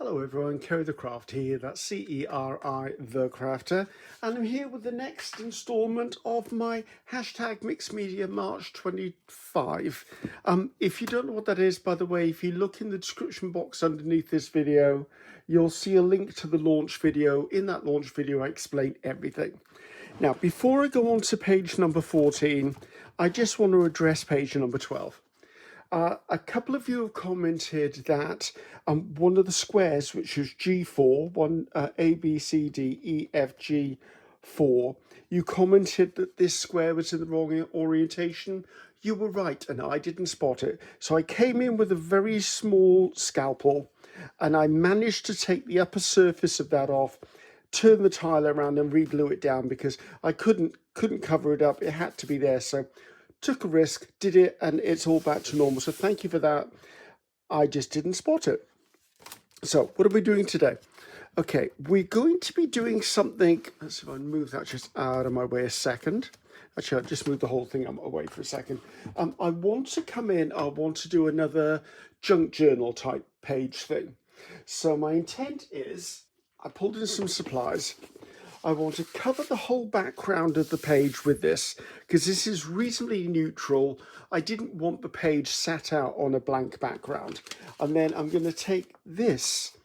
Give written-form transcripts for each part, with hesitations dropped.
Hello everyone, Ceri the Craft here, that's C-E-R-I the Crafter, and I'm here with the next instalment of my hashtag Mixed Media March 25. If you don't know what that is, by the way, if you look in the description box underneath this video, you'll see a link to the launch video. In that launch video, I explain everything. Now, before I go on to page number 14, I just want to address page number 12. A couple of you have commented that one of the squares, which is G4, A, B, C, D, E, F, G, 4, you commented that this square was in the wrong orientation. You were right, and I didn't spot it. So I came in with a very small scalpel, and I managed to take the upper surface of that off, turn the tile around and re-glue it down because I couldn't cover it up. It had to be there. So took a risk, did it, and it's all back to normal. So thank you for that. I just didn't spot it. So what are we doing today? Okay, we're going to be doing something. Let's see if I move that just out of my way a second. Actually, I'll just move the whole thing away for a second. I want to come in, I want to do another junk journal type page thing. So my intent is, I pulled in some supplies. I want to cover the whole background of the page with this because this is reasonably neutral. I didn't want the page sat out on a blank background. And then I'm going to take this,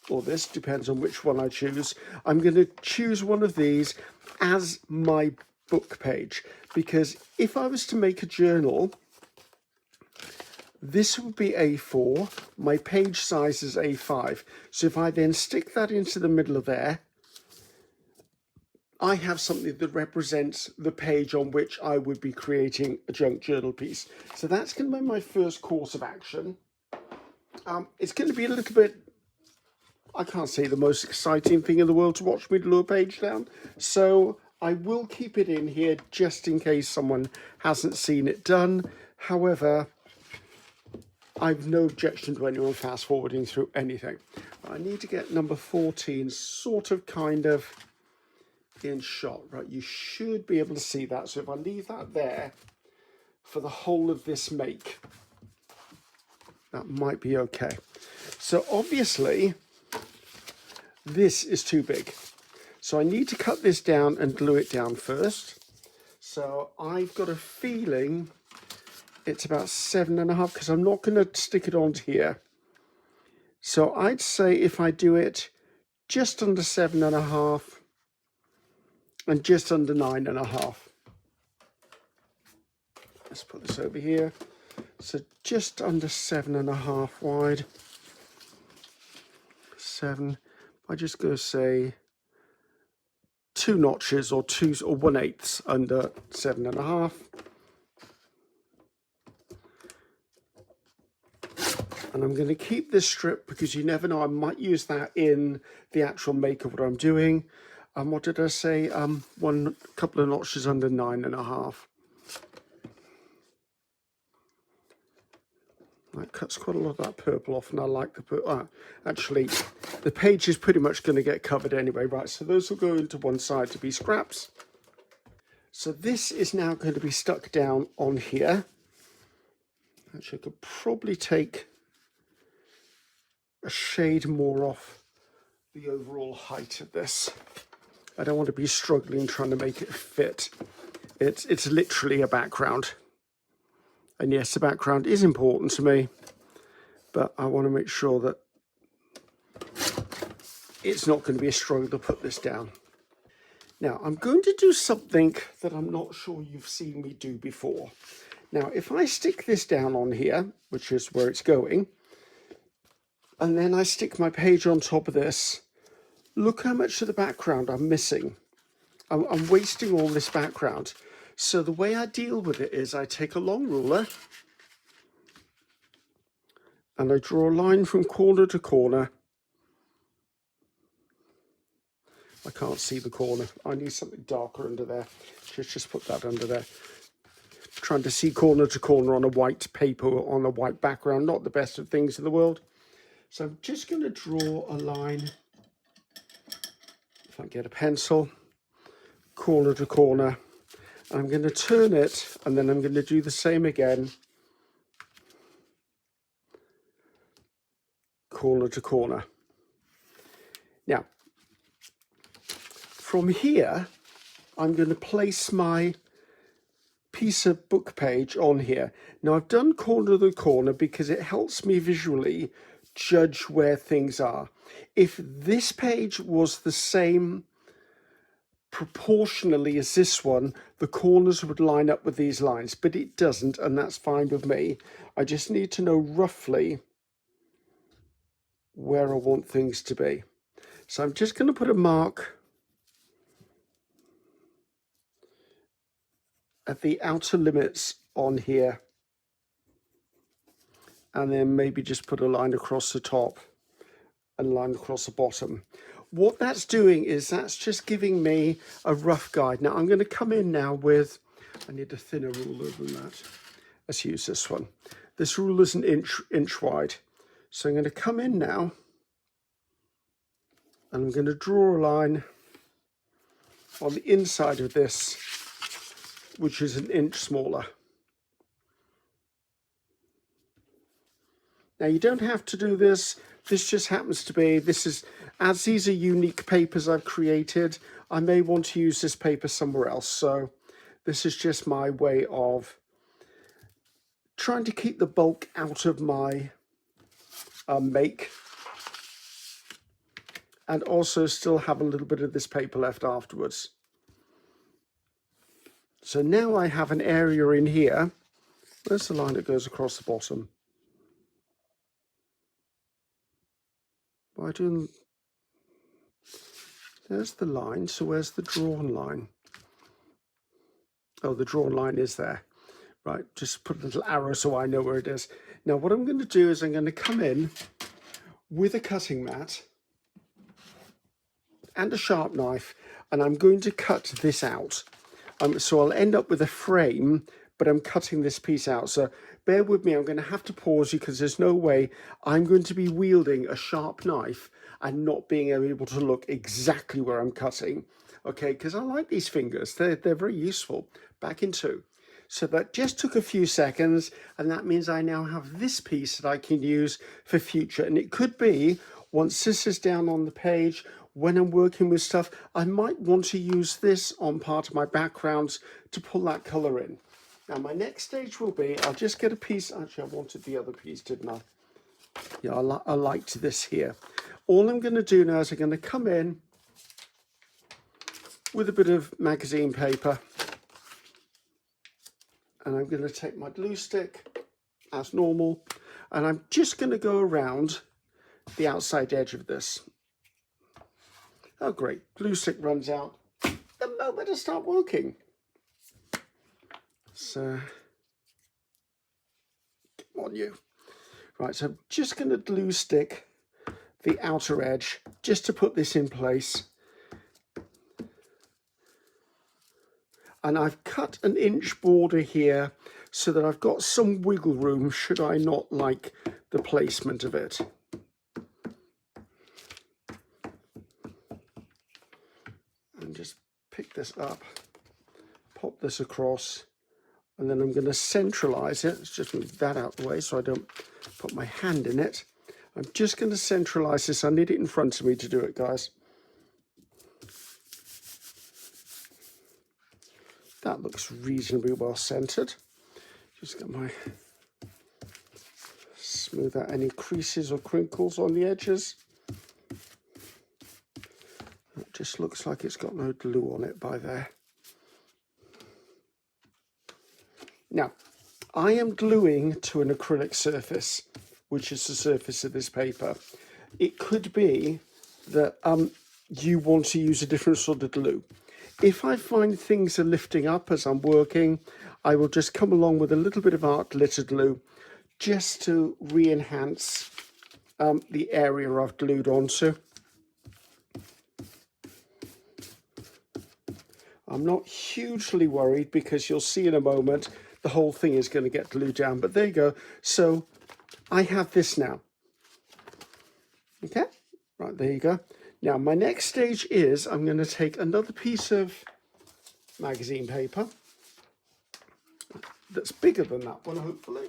or this, depends on which one I choose. I'm going to choose one of these as my book page because if I was to make a journal, this would be A4. My page size is A5. So if I then stick that into the middle of there, I have something that represents the page on which I would be creating a junk journal piece. So that's going to be my first course of action. It's going to be a little bit, I can't say the most exciting thing in the world to watch me glue a page down. So I will keep it in here just in case someone hasn't seen it done. However, I've no objection to anyone fast forwarding through anything. I need to get number 14 sort of kind of in shot, right? You should be able to see that. So if I leave that there for the whole of this make, that might be okay. So obviously this is too big. So I need to cut this down and glue it down first. So I've got a feeling it's about 7.5 because I'm not going to stick it onto here. So I'd say if I do it just under 7.5 and just under 9.5. Let's put this over here. So just under 7.5 wide. 7. I just go say 2 notches or 1/8 under 7.5. And I'm going to keep this strip because you never know, I might use that in the actual make of what I'm doing. What did I say? One couple of notches under 9.5. That cuts quite a lot of that purple off, and I like the purple. Actually, the page is pretty much going to get covered anyway, right? So those will go into one side to be scraps. So this is now going to be stuck down on here. Actually, I could probably take a shade more off the overall height of this. I don't want to be struggling trying to make it fit. It's literally a background. And yes, the background is important to me, but I want to make sure that it's not going to be a struggle to put this down. Now, I'm going to do something that I'm not sure you've seen me do before. Now, if I stick this down on here, which is where it's going, and then I stick my page on top of this, look how much of the background I'm missing. I'm wasting all this background. So the way I deal with it is I take a long ruler and I draw a line from corner to corner. I can't see the corner. I need something darker under there. Just put that under there. Trying to see corner to corner on a white paper, on a white background, not the best of things in the world. So I'm just going to draw a line, if I get a pencil, corner to corner. And I'm going to turn it, and then I'm going to do the same again, corner to corner. Now, from here, I'm going to place my piece of book page on here. Now, I've done corner to corner because it helps me visually judge where things are. If this page was the same proportionally as this one, the corners would line up with these lines, but it doesn't, and that's fine with me. I just need to know roughly where I want things to be. So I'm just going to put a mark at the outer limits on here, and then maybe just put a line across the top and a line across the bottom. What that's doing is that's just giving me a rough guide. Now I'm going to come in now with, I need a thinner ruler than that. Let's use this one. This ruler is an inch wide. So I'm going to come in now and I'm going to draw a line on the inside of this, which is an inch smaller. Now you don't have to do this. This just happens to be, as these are unique papers I've created, I may want to use this paper somewhere else. So this is just my way of trying to keep the bulk out of my make, and also still have a little bit of this paper left afterwards. So now I have an area in here. Where's the line that goes across the bottom? Why don't... There's the line, so where's the drawn line? Oh, the drawn line is there. Right, just put a little arrow so I know where it is. Now what I'm going to do is I'm going to come in with a cutting mat and a sharp knife, and I'm going to cut this out. So I'll end up with a frame, but I'm cutting this piece out. So bear with me, I'm going to have to pause you because there's no way I'm going to be wielding a sharp knife and not being able to look exactly where I'm cutting. Okay, because I like these fingers. They're very useful. Back in 2. So that just took a few seconds, and that means I now have this piece that I can use for future. And it could be, once this is down on the page, when I'm working with stuff, I might want to use this on part of my backgrounds to pull that colour in. Now my next stage will be, I'll just get a piece, actually I wanted the other piece, didn't I? Yeah, I liked this here. All I'm going to do now is I'm going to come in with a bit of magazine paper, and I'm going to take my glue stick as normal, and I'm just going to go around the outside edge of this. Oh great, glue stick runs out the moment I start working. So, come on you. Right, so I'm just going to glue stick the outer edge just to put this in place. And I've cut an inch border here so that I've got some wiggle room should I not like the placement of it. And just pick this up, pop this across, and then I'm going to centralize it. Let's just move that out of the way so I don't put my hand in it. I'm just going to centralize this. I need it in front of me to do it, guys. That looks reasonably well centered. Just get my, smooth out any creases or crinkles on the edges. It just looks like it's got no glue on it by there. Now, I am gluing to an acrylic surface, which is the surface of this paper. It could be that you want to use a different sort of glue. If I find things are lifting up as I'm working, I will just come along with a little bit of art glitter glue just to re-enhance the area I've glued onto. I'm not hugely worried because you'll see in a moment the whole thing is going to get glued down, but there you go. So I have this now. Okay, right, there you go. Now my next stage is I'm going to take another piece of magazine paper that's bigger than that one, hopefully.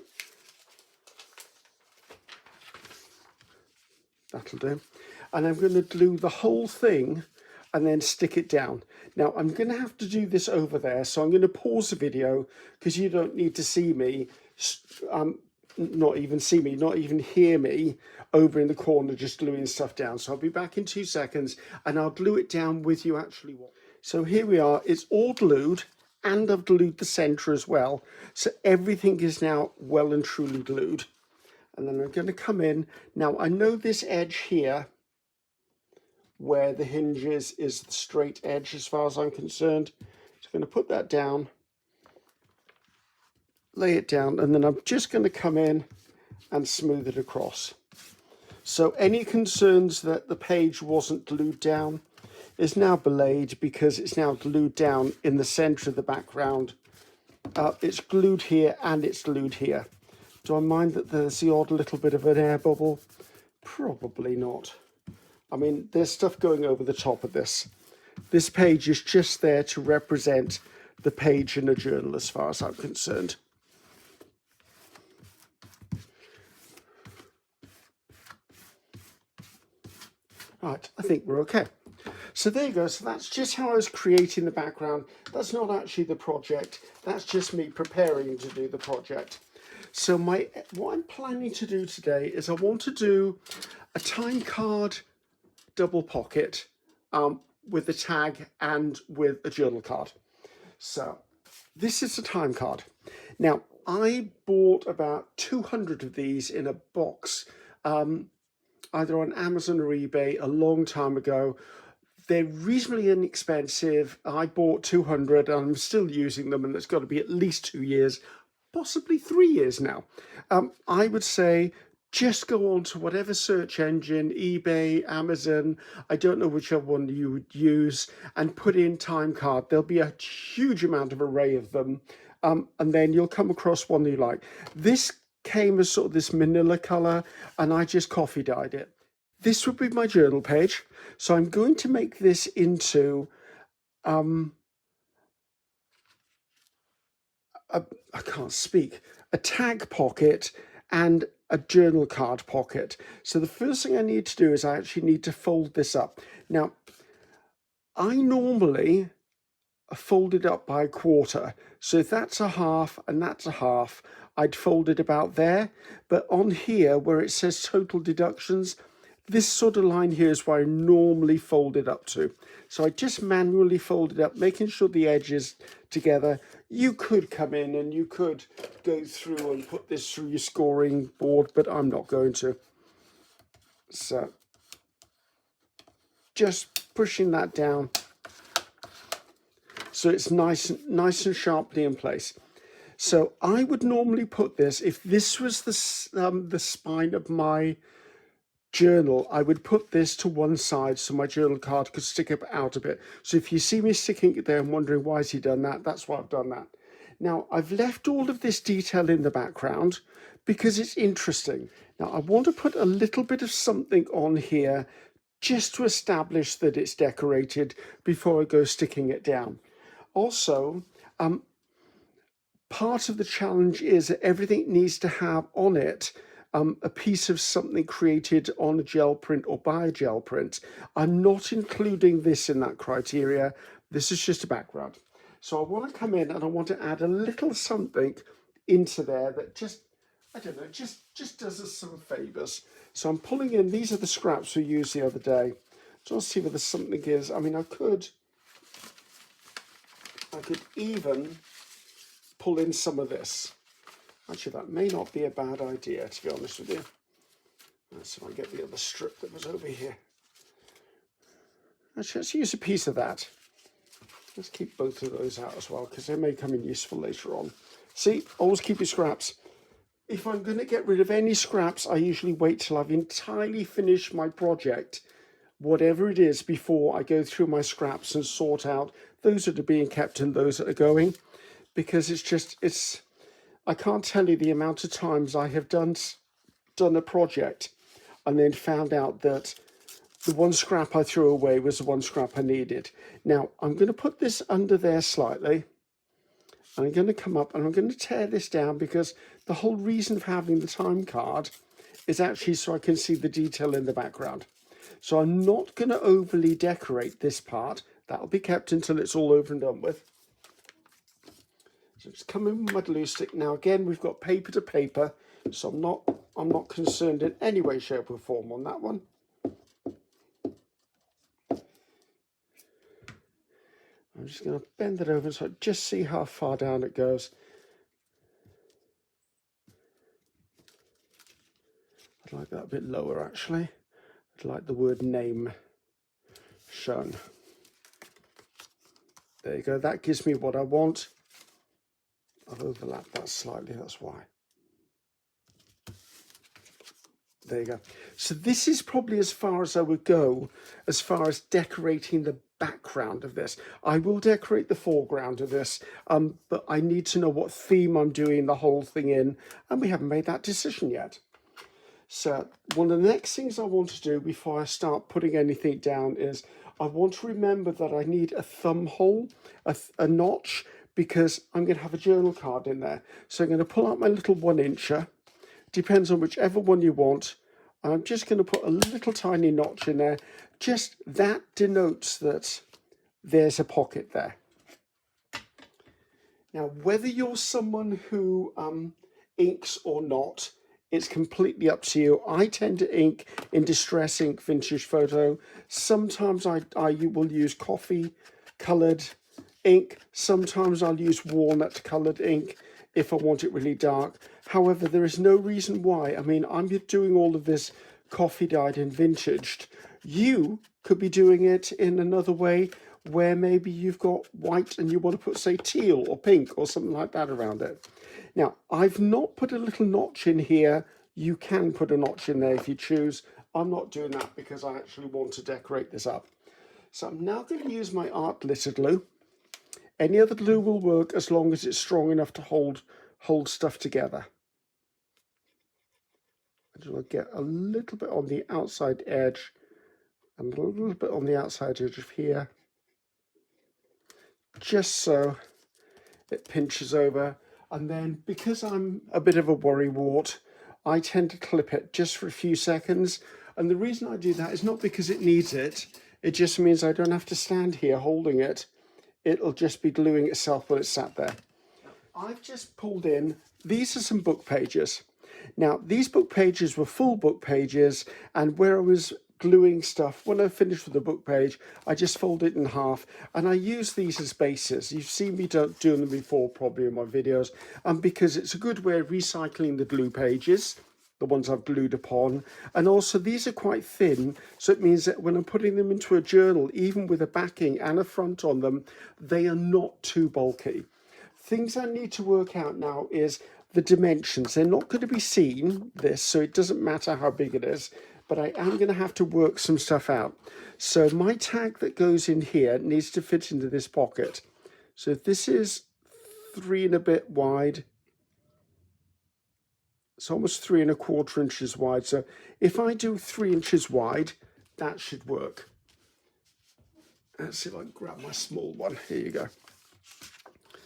That'll do. And I'm going to glue the whole thing and then stick it down. Now I'm going to have to do this over there, so I'm going to pause the video because you don't need to see me, not even hear me over in the corner just gluing stuff down. So I'll be back in 2 seconds and I'll glue it down with you actually. So here we are, it's all glued and I've glued the center as well. So everything is now well and truly glued. And then I'm going to come in. Now I know this edge here, where the hinge is the straight edge as far as I'm concerned. So I'm going to put that down, lay it down, and then I'm just going to come in and smooth it across. So any concerns that the page wasn't glued down is now belayed because it's now glued down in the center of the background. It's glued here and it's glued here. Do I mind that there's the odd little bit of an air bubble? Probably not. I mean, there's stuff going over the top of this. This page is just there to represent the page in a journal as far as I'm concerned. Right, I think we're okay. So there you go. So that's just how I was creating the background. That's not actually the project. That's just me preparing to do the project. So what I'm planning to do today is I want to do a time card double pocket with a tag and with a journal card. So this is a time card. Now I bought about 200 of these in a box, either on Amazon or eBay a long time ago. They're reasonably inexpensive. I bought 200 and I'm still using them, and it's got to be at least 2 years, possibly 3 years now. I would say just go on to whatever search engine, eBay, Amazon, I don't know whichever one you would use, and put in time card. There'll be a huge amount of array of them, and then you'll come across one you like. This came as sort of this manila color, and I just coffee dyed it. This would be my journal page. So I'm going to make this into a tag pocket and a journal card pocket. So the first thing I need to do is I actually need to fold this up. Now, I normally fold it up by a quarter. So if that's a half and that's a half, I'd fold it about there. But on here where it says total deductions, this sort of line here is where I normally fold it up to. So I just manually fold it up, making sure the edge is together. You could come in and you could go through and put this through your scoring board, but I'm not going to. So just pushing that down so it's nice and sharply in place. So I would normally put this, if this was the spine of my journal, I would put this to one side so my journal card could stick up out a bit. So if you see me sticking it there and wondering why has he done that, that's why I've done that. Now I've left all of this detail in the background because it's interesting. Now I want to put a little bit of something on here just to establish that it's decorated before I go sticking it down. Also, part of the challenge is that everything needs to have on it a piece of something created on a gel print or by a gel print. I'm not including this in that criteria. This is just a background. So I want to come in and I want to add a little something into there that just, I don't know, just does us some favors. So I'm pulling in, these are the scraps we used the other day. So I'll see whether something is, I mean, I could even pull in some of this. Actually, that may not be a bad idea, to be honest with you. So I get the other strip that was over here. Actually, let's use a piece of that. Let's keep both of those out as well, because they may come in useful later on. See, always keep your scraps. If I'm going to get rid of any scraps, I usually wait till I've entirely finished my project, whatever it is, before I go through my scraps and sort out those that are being kept and those that are going. Because I can't tell you the amount of times I have done a project and then found out that the one scrap I threw away was the one scrap I needed. Now, I'm going to put this under there slightly. And I'm going to come up and I'm going to tear this down because the whole reason for having the time card is actually so I can see the detail in the background. So I'm not going to overly decorate this part. That'll be kept until it's all over and done with. So just come in with my glue stick. Now again, we've got paper to paper, so I'm not concerned in any way, shape or form on that one. I'm just going to bend it over so I just see how far down it goes. I'd like that a bit lower actually. I'd like the word name shown. There you go, that gives me what I want. I've overlapped that slightly, that's why. There you go. So this is probably as far as I would go as far as decorating the background of this. I will decorate the foreground of this, but I need to know what theme I'm doing the whole thing in, and we haven't made that decision yet. So one of the next things I want to do before I start putting anything down is I want to remember that I need a thumb hole, a notch, because I'm going to have a journal card in there. So I'm going to pull out my little 1-incher. Depends on whichever one you want. I'm just going to put a little tiny notch in there. Just that denotes that there's a pocket there. Now, whether you're someone who inks or not, it's completely up to you. I tend to ink in Distress Ink Vintage Photo. Sometimes I will use coffee coloured ink. Sometimes I'll use walnut coloured ink if I want it really dark. However, there is no reason why. I mean, I'm doing all of this coffee dyed and vintaged. You could be doing it in another way where maybe you've got white and you want to put, say, teal or pink or something like that around it. Now, I've not put a little notch in here. You can put a notch in there if you choose. I'm not doing that because I actually want to decorate this up. So I'm now going to use my art glitter glue. Any other glue will work as long as it's strong enough to hold stuff together. I just want to get a little bit on the outside edge and a little bit on the outside edge of here, just so it pinches over. And then because I'm a bit of a worrywart, I tend to clip it just for a few seconds. And the reason I do that is not because it needs it. It just means I don't have to stand here holding it. It'll just be gluing itself while it's sat there. I've just pulled in, these are some book pages. Now, these book pages were full book pages, and where I was gluing stuff, when I finished with the book page, I just fold it in half, and I use these as bases. You've seen me doing them before, probably in my videos, because it's a good way of recycling the glue pages, the ones I've glued upon, and also these are quite thin, so it means that when I'm putting them into a journal, even with a backing and a front on them, they are not too bulky. Things I need to work out now is the dimensions. They're not going to be seen, this, so it doesn't matter how big it is, but I am going to have to work some stuff out. So my tag that goes in here needs to fit into this pocket. So if this is 3 and a bit wide, it's almost 3 1/4 inches wide. So if I do 3 inches wide, that should work. Let's see if I can grab my small one. Here you go.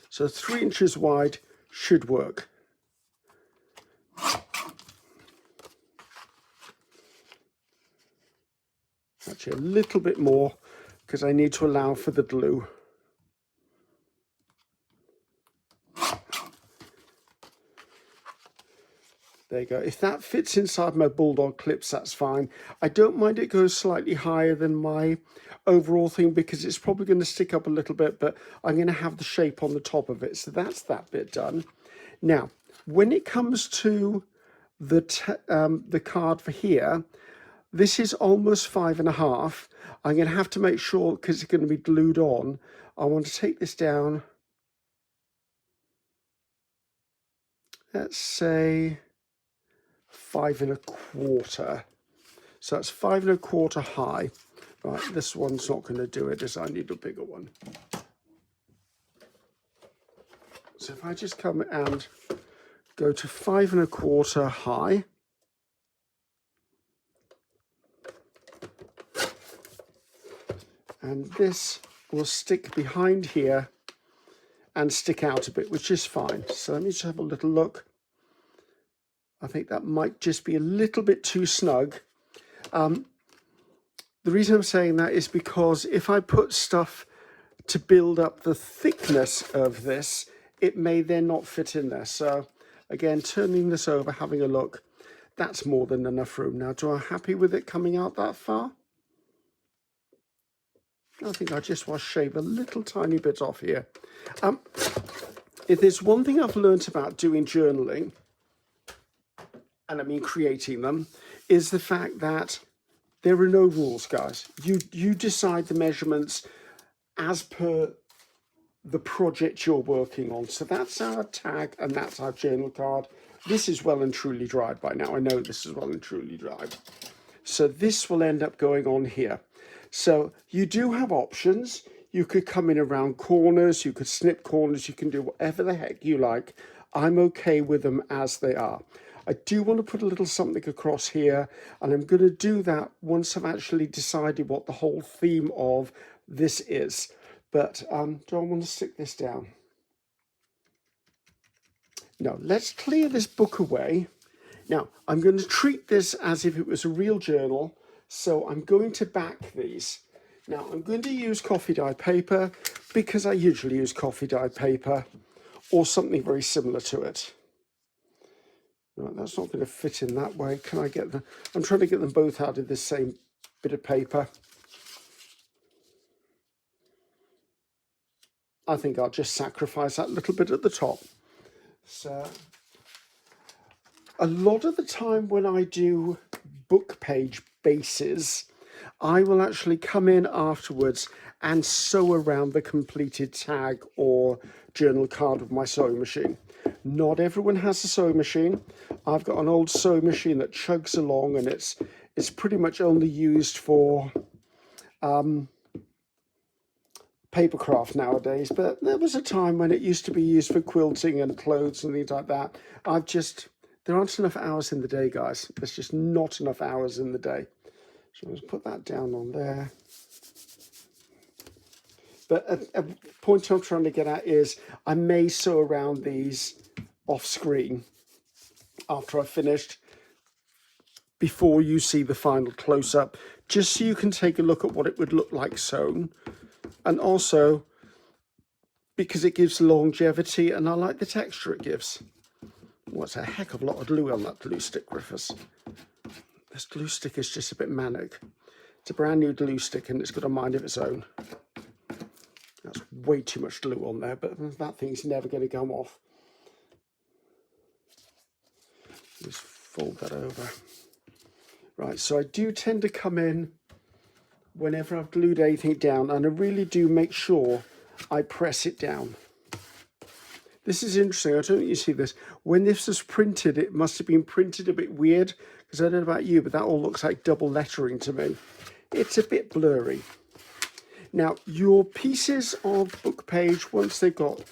So 3 inches wide should work. Actually, a little bit more because I need to allow for the glue. There you go. If that fits inside my bulldog clips, that's fine. I don't mind it goes slightly higher than my overall thing because it's probably going to stick up a little bit, but I'm going to have the shape on the top of it. So that's that bit done. Now, when it comes to the card for here, this is almost 5.5. I'm going to have to make sure, because it's going to be glued on, I want to take this down. Let's say 5 1/4. So that's 5 1/4 high. Right, this one's not going to do it, as I need a bigger one. So if I just come and go to 5 1/4 high, and this will stick behind here and stick out a bit, which is fine. So let me just have a little look. I think that might just be a little bit too snug. The reason I'm saying that is because if I put stuff to build up the thickness of this, it may then not fit in there. So again, turning this over, having a look, that's more than enough room. Now, do I happy with it coming out that far? I think I just want to shave a little tiny bit off here. If there's one thing I've learned about doing journaling, and I mean creating them, is the fact that there are no rules, guys. You decide the measurements as per the project you're working on. So that's our tag and that's our journal card. This is well and truly dried by now. I know this is well and truly dried. So this will end up going on here. So you do have options. You could come in around corners, you could snip corners, you can do whatever the heck you like. I'm okay with them as they are. I do want to put a little something across here, and I'm going to do that once I've actually decided what the whole theme of this is. But do I want to stick this down? No, let's clear this book away. Now, I'm going to treat this as if it was a real journal, so I'm going to back these. Now, I'm going to use coffee dye paper because I usually use coffee dye paper or something very similar to it. Right, that's not going to fit in that way. Can I get them? I'm trying to get them both out of the same bit of paper. I think I'll just sacrifice that little bit at the top. So a lot of the time when I do book page bases, I will actually come in afterwards and sew around the completed tag or journal card with my sewing machine. Not everyone has a sewing machine. I've got an old sewing machine that chugs along, and it's pretty much only used for papercraft nowadays, but there was a time when it used to be used for quilting and clothes and things like that. There aren't enough hours in the day, guys. There's just not enough hours in the day. So let's put that down on there. But a point I'm trying to get at is I may sew around these off screen after I've finished, before you see the final close-up, just so you can take a look at what it would look like sewn. And also because it gives longevity, and I like the texture it gives. Well, it's a heck of a lot of glue on that glue stick, Griffiths. This glue stick is just a bit manic. It's a brand new glue stick and it's got a mind of its own. That's way too much glue on there, but that thing's never going to come off. Just fold that over. Right, so I do tend to come in whenever I've glued anything down, and I really do make sure I press it down. This is interesting. I don't think you see this. When this was printed, it must have been printed a bit weird, because I don't know about you, but that all looks like double lettering to me. It's a bit blurry. Now, your pieces of book page, once they've got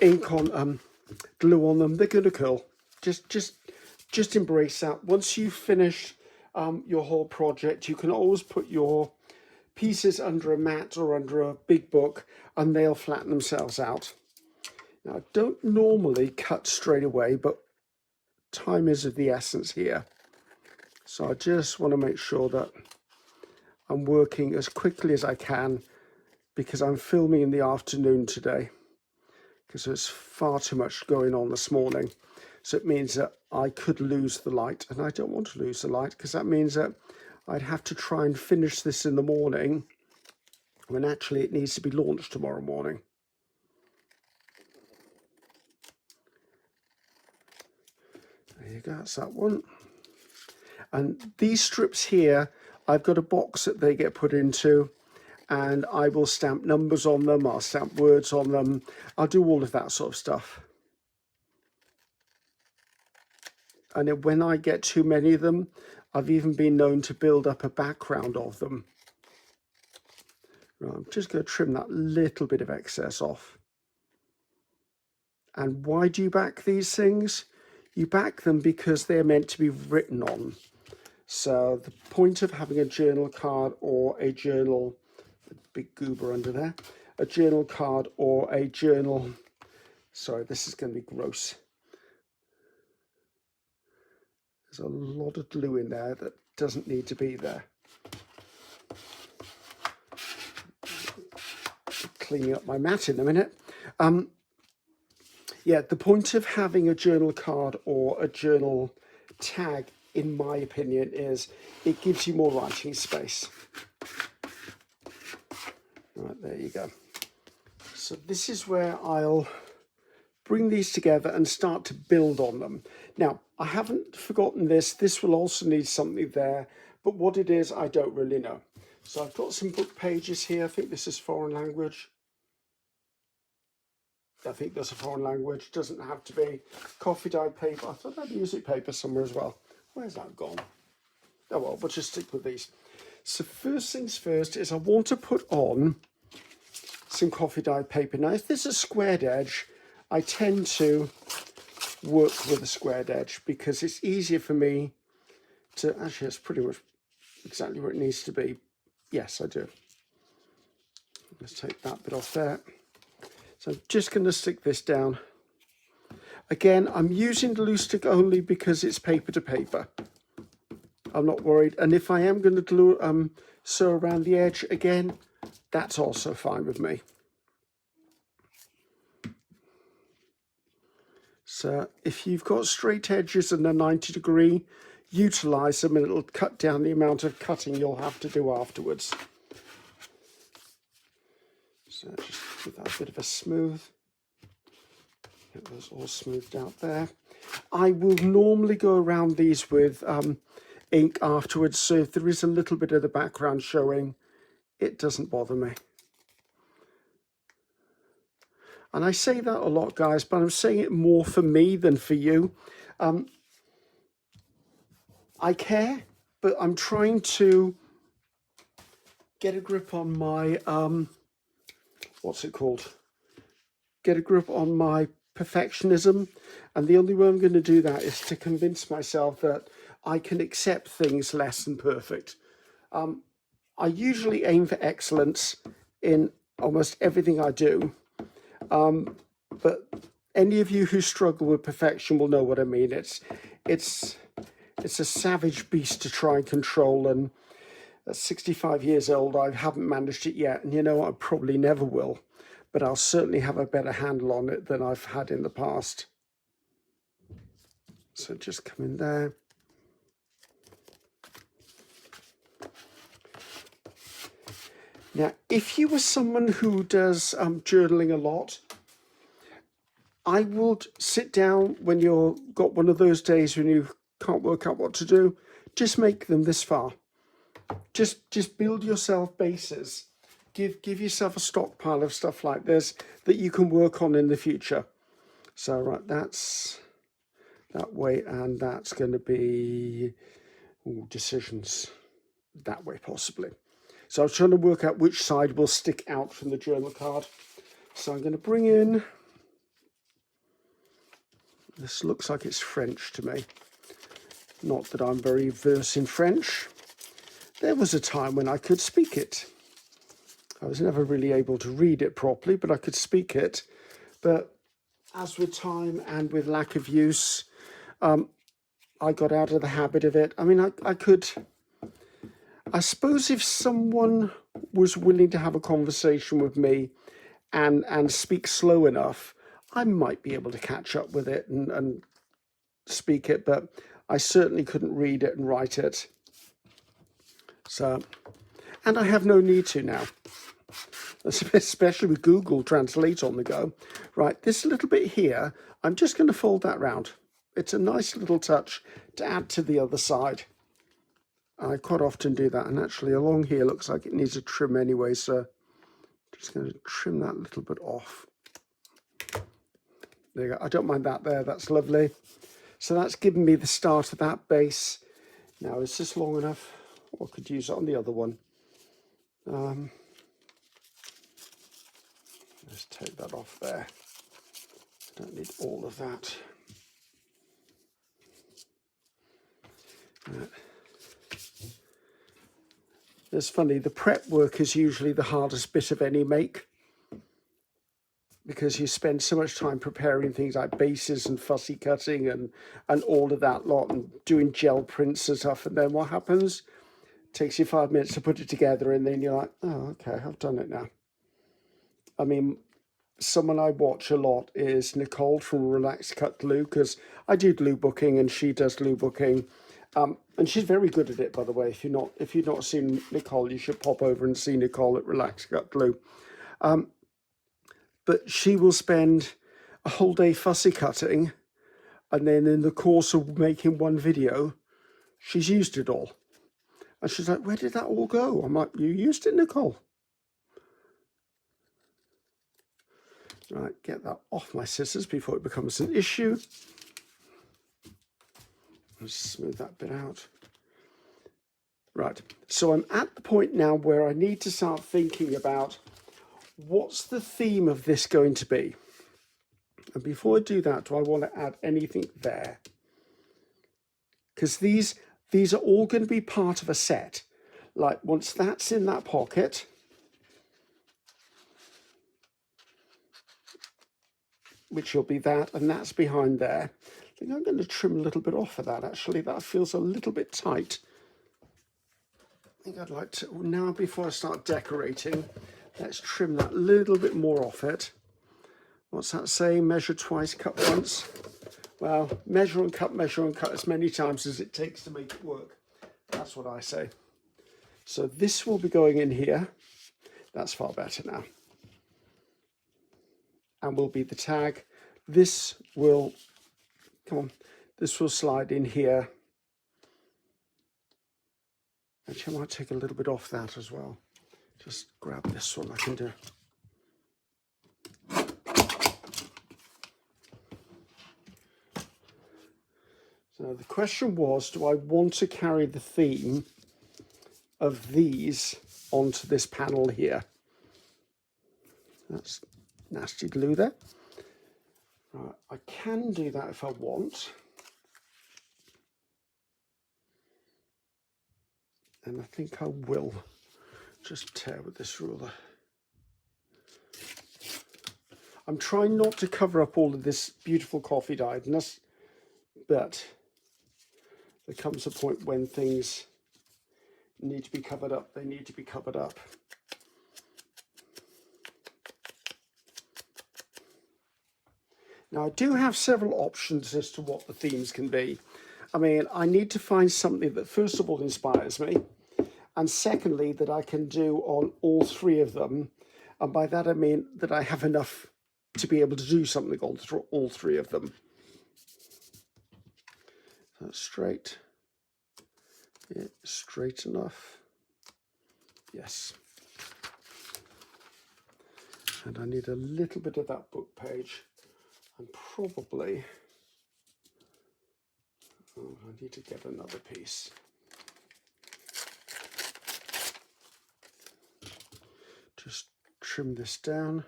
ink on, glue on them, they're going to curl. Just embrace that. Once you've finished your whole project, you can always put your pieces under a mat or under a big book, and they'll flatten themselves out. Now, I don't normally cut straight away, but time is of the essence here. So I just want to make sure that I'm working as quickly as I can, because I'm filming in the afternoon today, because there's far too much going on this morning. So it means that I could lose the light, and I don't want to lose the light, because that means that I'd have to try and finish this in the morning when actually it needs to be launched tomorrow morning. There you go, that's that one. And these strips here, I've got a box that they get put into, and I will stamp numbers on them, I'll stamp words on them, I'll do all of that sort of stuff. And then when I get too many of them, I've even been known to build up a background of them. Right, I'm just going to trim that little bit of excess off. And why do you back these things? You back them because they're meant to be written on. So the point of having a journal card or a journal, a big goober under there, a journal card or a journal, sorry, this is going to be gross. There's a lot of glue in there that doesn't need to be there. Cleaning up my mat in a minute. Yeah, the point of having a journal card or a journal tag, in my opinion, is it gives you more writing space. Right, there you go. So this is where I'll bring these together and start to build on them. Now, I haven't forgotten this. This will also need something there, but what it is, I don't really know. So I've got some book pages here. I think this is foreign language. I think that's a foreign language. Doesn't have to be. Coffee dyed paper. I thought I had music paper somewhere as well. Where's that gone? Oh well, we'll just stick with these. So first things first is I want to put on some coffee dyed paper. Now, if there's a squared edge, I tend to work with a squared edge because it's easier for me to, actually it's pretty much exactly where it needs to be. Yes, I do. Let's take that bit off there. So I'm just going to stick this down. Again, I'm using glue stick only because it's paper to paper. I'm not worried. And if I am going to glue sew around the edge again, that's also fine with me. So if you've got straight edges and a 90 degree, utilize them and it'll cut down the amount of cutting you'll have to do afterwards. So just give that a bit of a smooth. Get those all smoothed out there. I will normally go around these with ink afterwards, so if there is a little bit of the background showing, it doesn't bother me. And I say that a lot, guys, but I'm saying it more for me than for you. I care, but I'm trying to get a grip on my, what's it called? Get a grip on my perfectionism. And the only way I'm going to do that is to convince myself that I can accept things less than perfect. I usually aim for excellence in almost everything I do. But any of you who struggle with perfection will know what I mean. It's a savage beast to try and control, and at 65 years old, I haven't managed it yet. And you know, I probably never will, but I'll certainly have a better handle on it than I've had in the past. So just come in there. Now, if you were someone who does journaling a lot, I would sit down when you've got one of those days when you can't work out what to do. Just make them this far. Just build yourself bases. Give yourself a stockpile of stuff like this that you can work on in the future. So right, that's that way, and that's going to be decisions that way possibly. So I was trying to work out which side will stick out from the journal card. So I'm going to bring in, this looks like it's French to me. Not that I'm very versed in French. There was a time when I could speak it. I was never really able to read it properly, but I could speak it. But as with time and with lack of use, I got out of the habit of it. I mean, I suppose if someone was willing to have a conversation with me and speak slow enough, I might be able to catch up with it and speak it, but I certainly couldn't read it and write it. So, and I have no need to now, especially with Google Translate on the go. Right, this little bit here, I'm just going to fold that round. It's a nice little touch to add to the other side. I quite often do that, and actually along here looks like it needs a trim anyway, so just going to trim that little bit off. There you go. I don't mind that there, that's lovely. So that's given me the start of that base. Now, is this long enough? Or I could use it on the other one. Let's take that off there. Don't need all of that. It's funny, the prep work is usually the hardest bit of any make. because you spend so much time preparing things like bases and fussy cutting and all of that lot and doing gel prints and stuff. And then what happens? It takes you 5 minutes to put it together, and then you're like, oh, okay, I've done it now. I mean, someone I watch a lot is Nicole from Relaxed Cut Glue, because I do glue booking and she does glue booking. And she's very good at it, by the way. If you've not seen Nicole, you should pop over and see Nicole at Relaxed Cut Glue. But she will spend a whole day fussy cutting, and then in the course of making one video, she's used it all. And she's like, where did that all go? I'm like, you used it, Nicole. Right, get that off my scissors before it becomes an issue. Let's smooth that bit out. Right, so I'm at the point now where I need to start thinking about what's the theme of this going to be. And before I do that, do I want to add anything there? Because these are all going to be part of a set. Like once that's in that pocket, which will be that, and that's behind there. I think I'm going to trim a little bit off of that, actually. That feels a little bit tight. I think I'd like to, now before I start decorating, let's trim that little bit more off it. What's that saying? Measure twice, cut once. Well, measure and cut as many times as it takes to make it work. That's what I say. So this will be going in here. That's far better now. And will be the tag. This will, come on, this will slide in here. Actually, I might take a little bit off that as well. Just grab this one, I can do. So the question was, do I want to carry the theme of these onto this panel here? That's nasty glue there. Right, I can do that if I want. And I think I will just tear with this ruler. I'm trying not to cover up all of this beautiful coffee dyedness, but there comes a point when things need to be covered up. They need to be covered up. Now, I do have several options as to what the themes can be. I mean, I need to find something that, first of all, inspires me, and secondly, that I can do on all three of them. And by that, I mean that I have enough to be able to do something on all three of them. That's straight. Yeah, straight enough. Yes. And I need a little bit of that book page. And probably, oh, I need to get another piece. Just trim this down,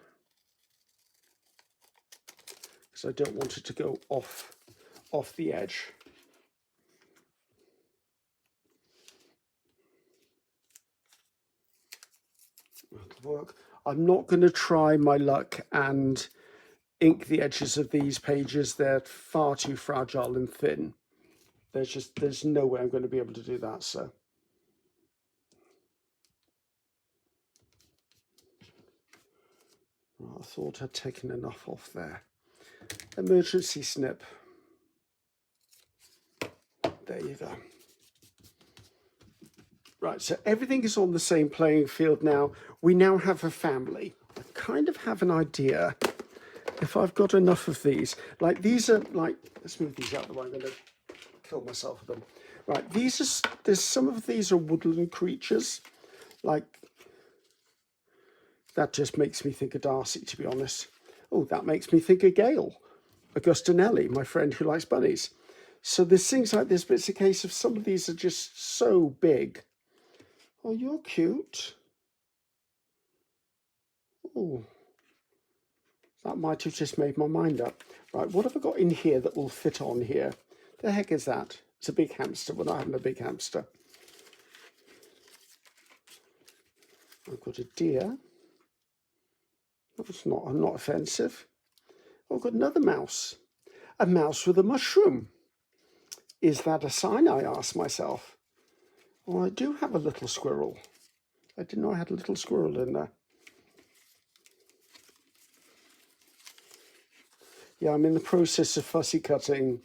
because I don't want it to go off the edge. That'll work. I'm not going to try my luck and ink the edges of these pages. They're far too fragile and thin. There's no way I'm going to be able to do that. So I thought I'd taken enough off there. Emergency snip. There you go. Right, so everything is on the same playing field now. We now have a family. I kind of have an idea. If I've got enough of these, like these are like, let's move these out of the way, I'm going to kill myself with them. Right, there's some of these are woodland creatures, like, that just makes me think of Darcy, to be honest. Oh, that makes me think of Gail, Augustinelli, my friend who likes bunnies. So there's things like this, but it's a case of some of these are just so big. Oh, you're cute. Oh. That might have just made my mind up. Right, what have I got in here that will fit on here? The heck is that? It's a big hamster. We're not having a big hamster. I've got a deer. That's not offensive. Oh, I've got another mouse. A mouse with a mushroom. Is that a sign, I ask myself? Well, I do have a little squirrel. I didn't know I had a little squirrel in there. Yeah, I'm in the process of fussy cutting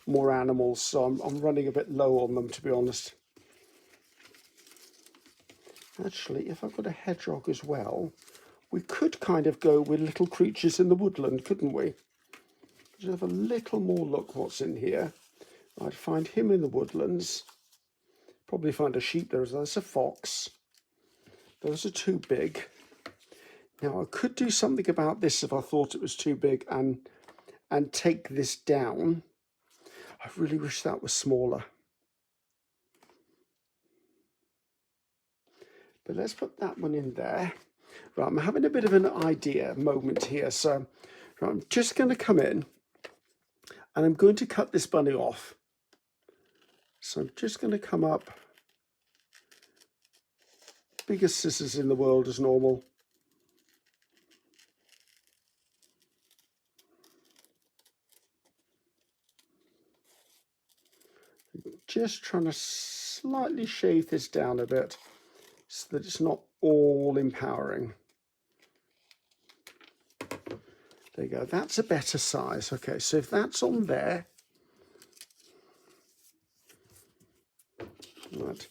more animals, so I'm running a bit low on them, to be honest. Actually, if I've got a hedgehog as well, we could kind of go with little creatures in the woodland, couldn't we? Just have a little more look what's in here. I'd find him in the woodlands. Probably find a sheep there. There's a fox. Those are too big. Now, I could do something about this if I thought it was too big and take this down. I really wish that was smaller. But let's put that one in there. Right, I'm having a bit of an idea moment here. So right, I'm just going to come in and I'm going to cut this bunny off. So I'm just going to come up. Biggest scissors in the world as normal. Just trying to slightly shave this down a bit so that it's not all empowering. There you go, that's a better size. Okay, so if that's on there, right,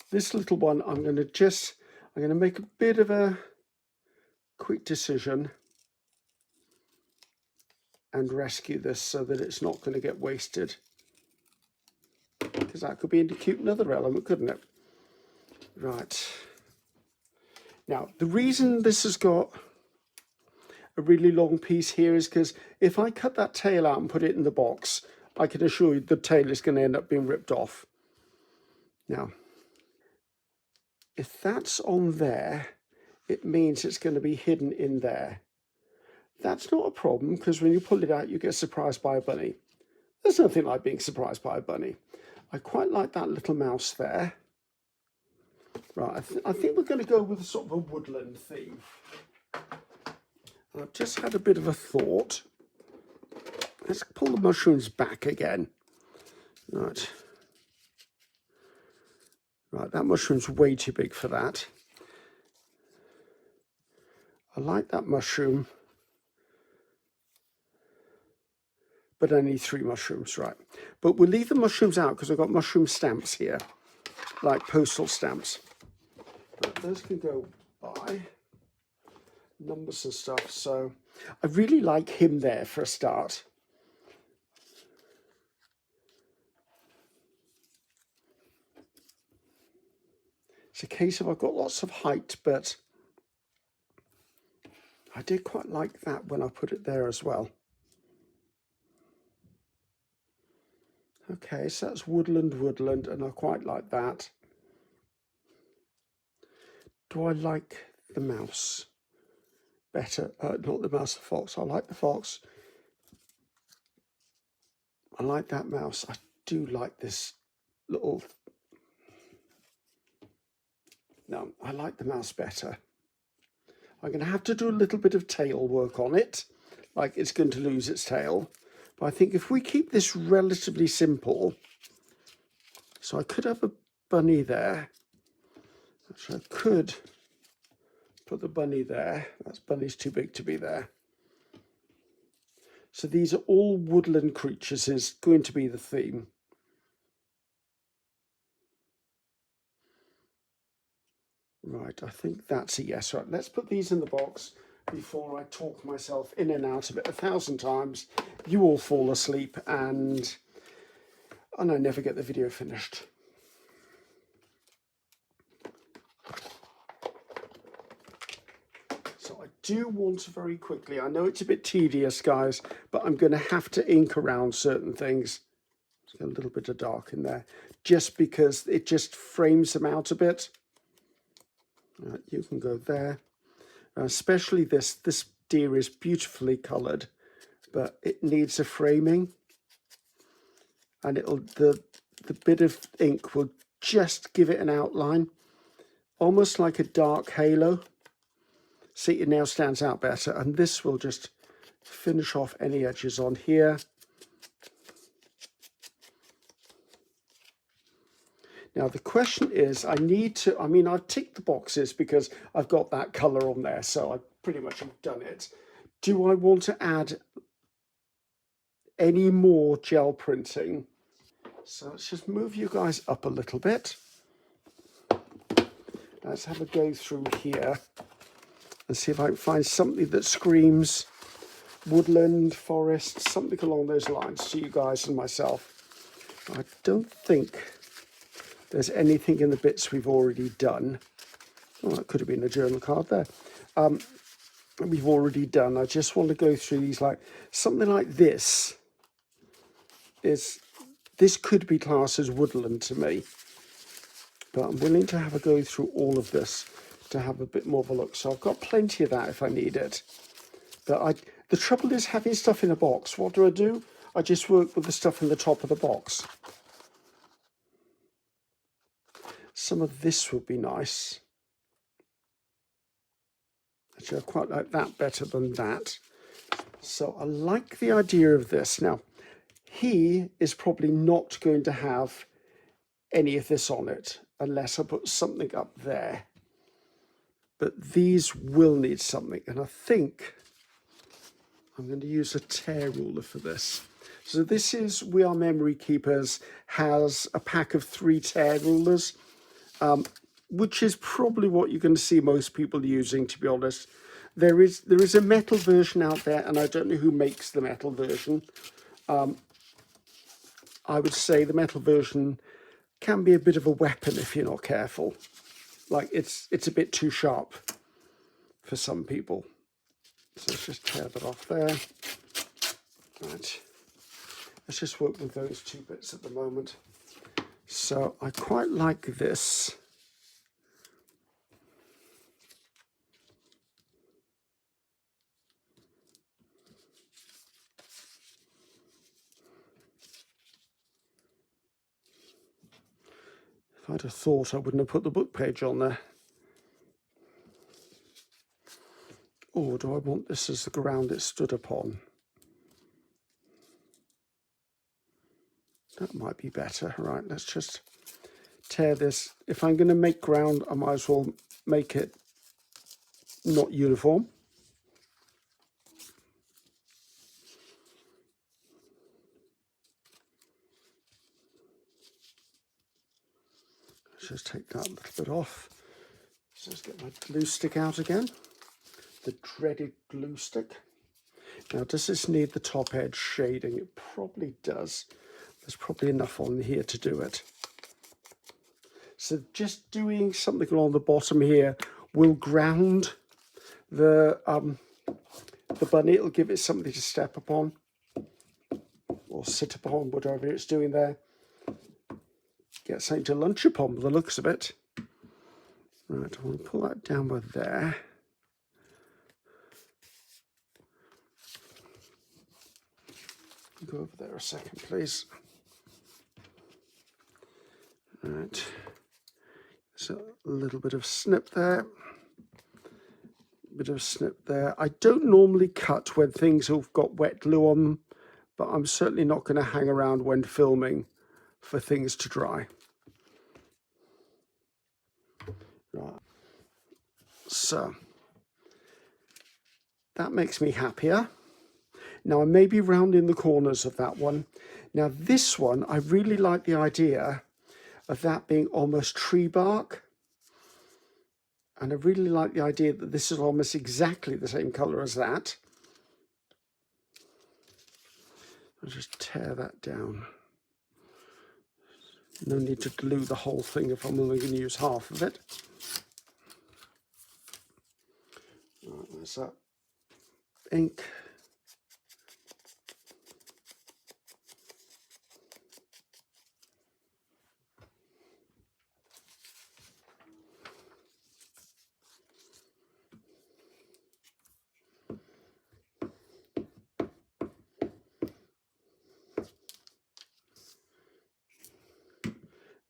this little one, I'm going to make a bit of a quick decision and rescue this so that it's not going to get wasted. Because that could be into cute another element, couldn't it? Right. Now, the reason this has got a really long piece here is because if I cut that tail out and put it in the box, I can assure you the tail is going to end up being ripped off. Now, if that's on there, it means it's going to be hidden in there. That's not a problem because when you pull it out, you get surprised by a bunny. There's nothing like being surprised by a bunny. I quite like that little mouse there. Right, I think we're going to go with a sort of a woodland theme. I've just had a bit of a thought. Let's pull the mushrooms back again. Right. Right, that mushroom's way too big for that. I like that mushroom, but I need 3 mushrooms, right? But we'll leave the mushrooms out because I've got mushroom stamps here, like postal stamps. Right, those can go by. Numbers and stuff, so I really like him there for a start. It's a case of I've got lots of height, but I did quite like that when I put it there as well. Okay, so that's woodland, and I quite like that. Do I like the mouse better? Not the mouse, the fox. I like the fox. I like that mouse. I do like this little... No, I like the mouse better. I'm going to have to do a little bit of tail work on it, like it's going to lose its tail. But I think if we keep this relatively simple, so I could have a bunny there. Actually, I could put the bunny there. That bunny's too big to be there. So these are all woodland creatures is going to be the theme. Right, I think that's a yes. Right, let's put these in the box before I talk myself in and out of it 1,000 times. You all fall asleep and I never get the video finished. So I do want to very quickly, I know it's a bit tedious, guys, but I'm going to have to ink around certain things. Let's get a little bit of dark in there, just because it just frames them out a bit. Right, you can go there. Especially this deer is beautifully coloured, but it needs a framing, and the bit of ink will just give it an outline, almost like a dark halo. See, it now stands out better, and this will just finish off any edges on here. Now the question is, I've ticked the boxes because I've got that colour on there, so I pretty much have done it. Do I want to add any more gel printing? So let's just move you guys up a little bit. Let's have a go through here and see if I can find something that screams woodland, forest, something along those lines to you guys and myself. I don't think there's anything in the bits we've already done. Oh, that could have been a journal card there. We've already done. I just want to go through these, like something like this. This could be classed as woodland to me, but I'm willing to have a go through all of this to have a bit more of a look. So I've got plenty of that if I need it. But the trouble is having stuff in a box. What do? I just work with the stuff in the top of the box. Some of this would be nice. Actually, I quite like that better than that. So I like the idea of this. Now, he is probably not going to have any of this on it unless I put something up there. But these will need something, and I think I'm going to use a tear ruler for this. So this is We Are Memory Keepers has a pack of 3 tear rulers, which is probably what you're going to see most people using, to be honest. There is a metal version out there, and I don't know who makes the metal version. I would say the metal version can be a bit of a weapon if you're not careful. Like it's a bit too sharp for some people. So let's just tear that off there. Right. Let's just work with those 2 bits at the moment. So I quite like this. If I'd have thought, I wouldn't have put the book page on there. Or do I want this as the ground it stood upon? That might be better. Right, let's just tear this. If I'm going to make ground, I might as well make it not uniform. Let's just take that a little bit off. So let's get my glue stick out again. The dreaded glue stick. Now, does this need the top edge shading? It probably does. There's probably enough on here to do it. So just doing something along the bottom here will ground the bunny. It'll give it something to step upon or sit upon, whatever it's doing there. Get something to lunch upon with the looks of it. Right, I want to pull that down by there. Go over there a second, please. Right, so a little bit of snip there. Bit of snip there. I don't normally cut when things have got wet glue on them, but I'm certainly not going to hang around when filming for things to dry. Right. So that makes me happier. Now I may be rounding the corners of that one. Now this one, I really like the idea of that being almost tree bark. And I really like the idea that this is almost exactly the same colour as that. I'll just tear that down. No need to glue the whole thing if I'm only going to use half of it. Right, there's that ink.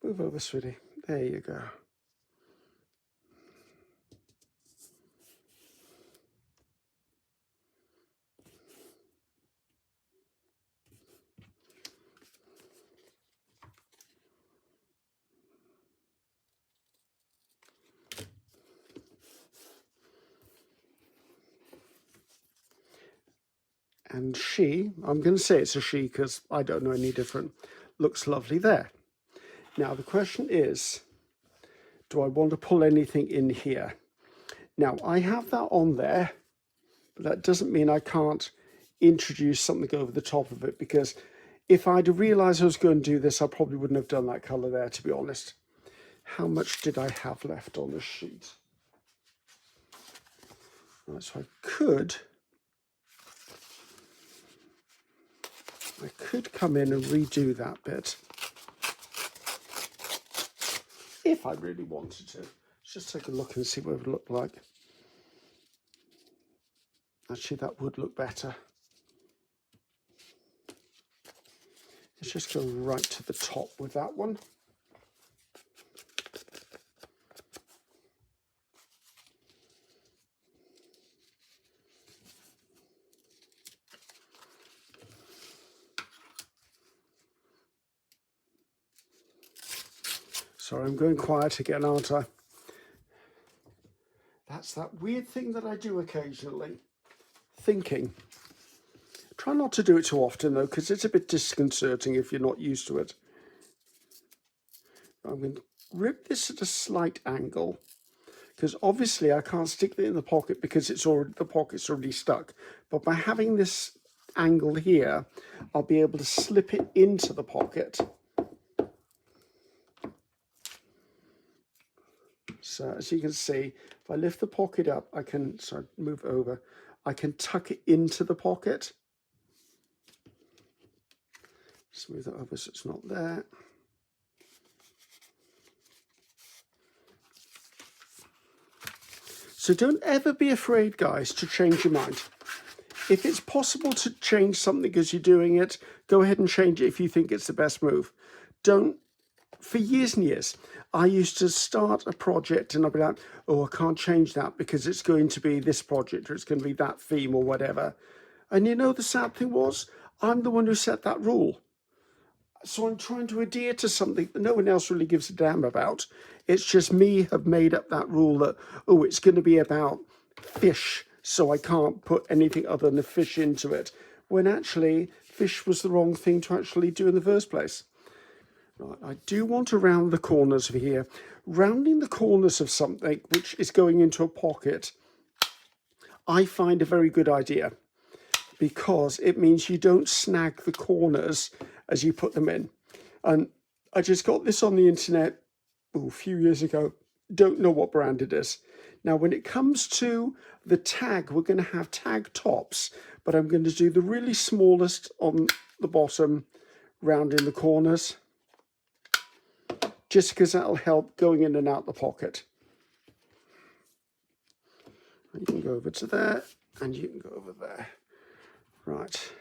Move over, sweetie. There you go. And she, I'm going to say it's a she because I don't know any different, looks lovely there. Now the question is, do I want to pull anything in here? Now I have that on there, but that doesn't mean I can't introduce something over the top of it, because if I'd realised I was going to do this, I probably wouldn't have done that colour there, to be honest. How much did I have left on the sheet? Right, so I could come in and redo that bit if I really wanted to. Let's just take a look and see what it would look like. Actually, that would look better. Let's just go right to the top with that one. Sorry, I'm going quiet again, aren't I? That's that weird thing that I do occasionally. Thinking. Try not to do it too often though, because it's a bit disconcerting if you're not used to it. I'm going to rip this at a slight angle, because obviously I can't stick it in the pocket because the pocket's already stuck. But by having this angle here, I'll be able to slip it into the pocket. So as you can see, if I lift the pocket up, I can, move over, I can tuck it into the pocket. Smooth it over so it's not there. So don't ever be afraid, guys, to change your mind. If it's possible to change something as you're doing it, go ahead and change it if you think it's the best move. Don't. For years and years, I used to start a project and I'd be like, oh, I can't change that because it's going to be this project or it's going to be that theme or whatever. And you know, the sad thing was, I'm the one who set that rule. So I'm trying to adhere to something that no one else really gives a damn about. It's just me have made up that rule that, oh, it's going to be about fish, so I can't put anything other than a fish into it. When actually, fish was the wrong thing to actually do in the first place. Right, I do want to round the corners of here. Rounding the corners of something which is going into a pocket, I find a very good idea, because it means you don't snag the corners as you put them in. And I just got this on the internet a few years ago. Don't know what brand it is. Now, when it comes to the tag, we're going to have tag tops, but I'm going to do the really smallest on the bottom, rounding the corners, just because that'll help going in and out the pocket. You can go over to there, and you can go over there. Right,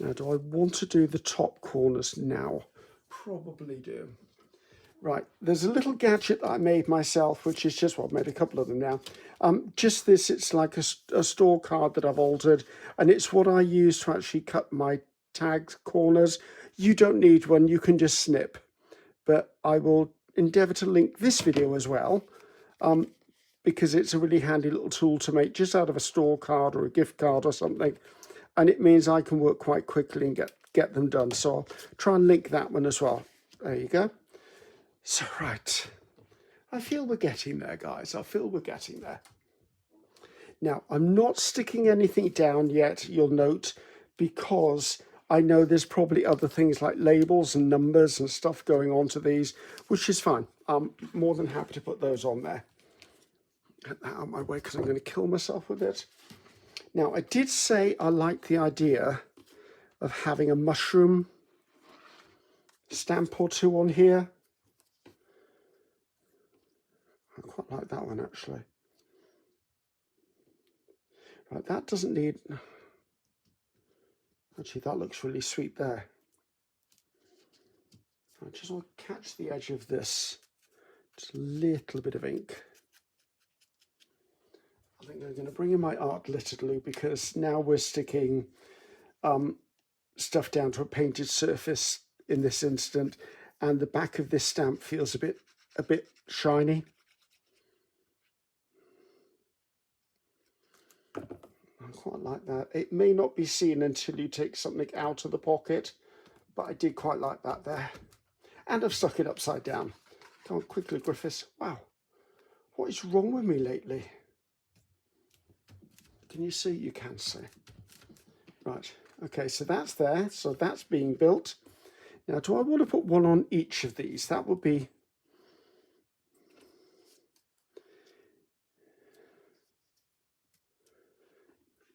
now do I want to do the top corners now? Probably do. Right, there's a little gadget that I made myself, which is just, well, I've made a couple of them now. Just this, it's like a store card that I've altered, and it's what I use to actually cut my tag corners. You don't need one, you can just snip. But I will endeavour to link this video as well, because it's a really handy little tool to make just out of a store card or a gift card or something. And it means I can work quite quickly and get them done. So I'll try and link that one as well. There you go. So, right. I feel we're getting there, guys. I feel we're getting there. Now, I'm not sticking anything down yet, you'll note, because I know there's probably other things like labels and numbers and stuff going on to these, which is fine. I'm more than happy to put those on there. Get that out of my way because I'm going to kill myself with it. Now, I did say I like the idea of having a mushroom stamp or two on here. I quite like that one, actually. Right, that doesn't need... Actually, that looks really sweet there. I just want to catch the edge of this. Just a little bit of ink. I think I'm going to bring in my art glitter glue, because now we're sticking stuff down to a painted surface in this instant, and the back of this stamp feels a bit shiny. I quite like that. It may not be seen until you take something out of the pocket, but I did quite like that there. And I've stuck it upside down. Come on, quickly, Griffiths. Wow, what is wrong with me lately? Can you see? You can see. Right, okay, so that's there. So that's being built. Now, do I want to put one on each of these? That would be...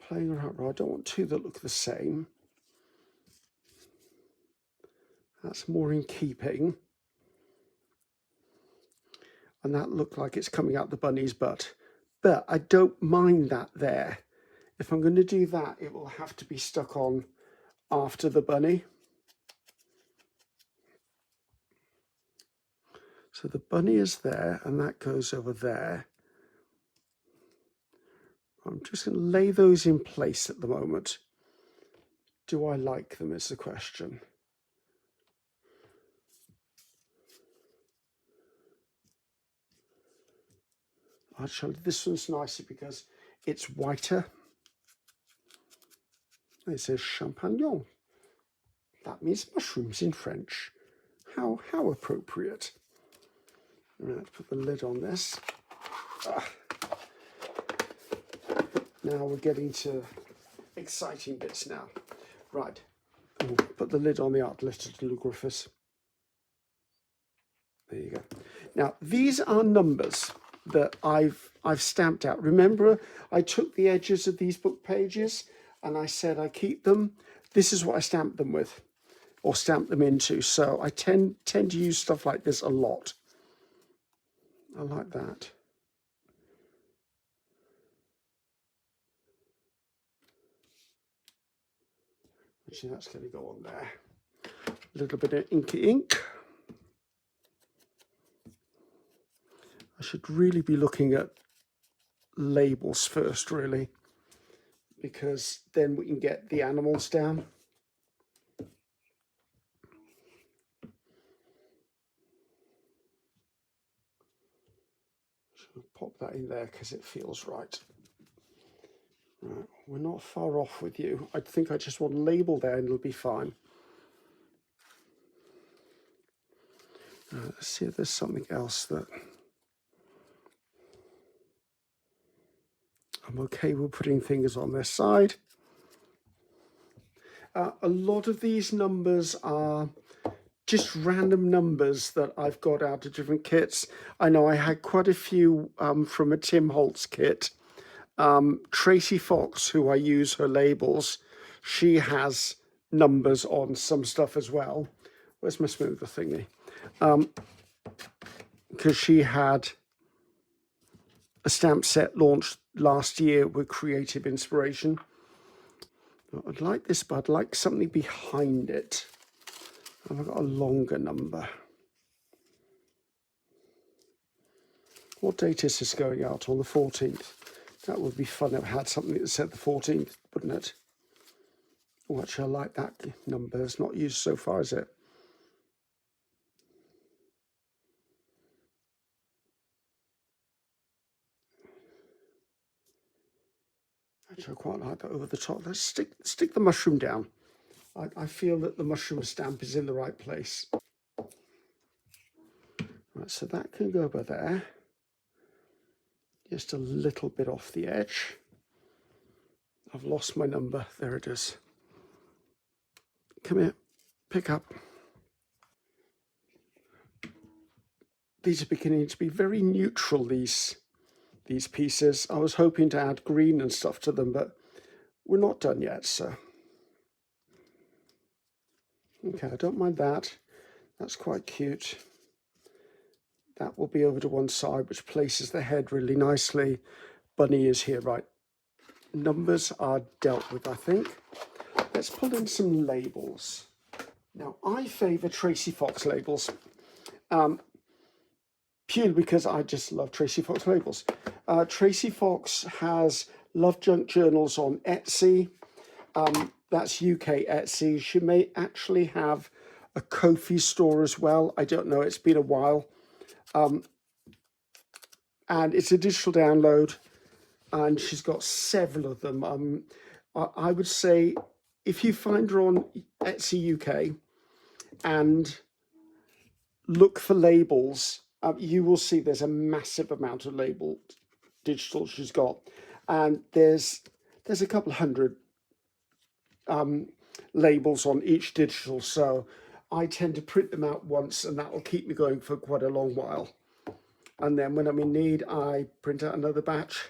playing around. I don't want two that look the same. That's more in keeping. And that looked like it's coming out the bunny's butt. But I don't mind that there. If I'm going to do that, it will have to be stuck on after the bunny. So the bunny is there, and that goes over there. I'm just going to lay those in place at the moment. Do I like them is the question. Actually, this one's nicer because it's whiter. It says champignon. That means mushrooms in French. How appropriate. I'm going to put the lid on this. Now we're getting to exciting bits now. Right. Ooh, put the lid on the art letter to Griffiths. There you go. Now, these are numbers that I've stamped out. Remember, I took the edges of these book pages and I said I keep them. This is what I stamped them with, or stamped them into. So I tend to use stuff like this a lot. I like that. Actually, that's going to go on there. A little bit of inky ink. I should really be looking at labels first, really, because then we can get the animals down. So pop that in there because it feels right. Right, we're not far off with you. I think I just want a label there and it'll be fine. Let's see if there's something else that I'm okay with putting things on their side. A lot of these numbers are just random numbers that I've got out of different kits. I know I had quite a few from a Tim Holtz kit. Tracy Fox, who I use her labels, she has numbers on some stuff as well. Where's my smoother thingy? Because she had a stamp set launched last year with Creative Inspiration. I'd like this, but I'd like something behind it. I've got a longer number. What date is this going out on? The 14th. That would be fun if I had something that said the 14th, wouldn't it? Oh, actually, I like that number. It's not used so far, is it? Actually, I quite like that over the top. Let's stick the mushroom down. I feel that the mushroom stamp is in the right place. Right, so that can go over there. Just a little bit off the edge. I've lost my number. There it is. Come here. Pick up. These are beginning to be very neutral, these pieces. I was hoping to add green and stuff to them, but we're not done yet, so. Okay, I don't mind that. That's quite cute. That will be over to one side, which places the head really nicely. Bunny is here, right. Numbers are dealt with, I think. Let's pull in some labels. Now, I favour Tracy Fox labels, purely because I just love Tracy Fox labels. Tracy Fox has Love Junk Journals on Etsy. That's UK Etsy. She may actually have a Ko-fi store as well. I don't know. It's been a while. And it's a digital download. and she's got several of them. I would say if you find her on Etsy UK and look for labels, you will see there's a massive amount of labeled digital she's got, and there's a couple hundred labels on each digital, so I tend to print them out once, and that will keep me going for quite a long while. And then when I'm in need, I print out another batch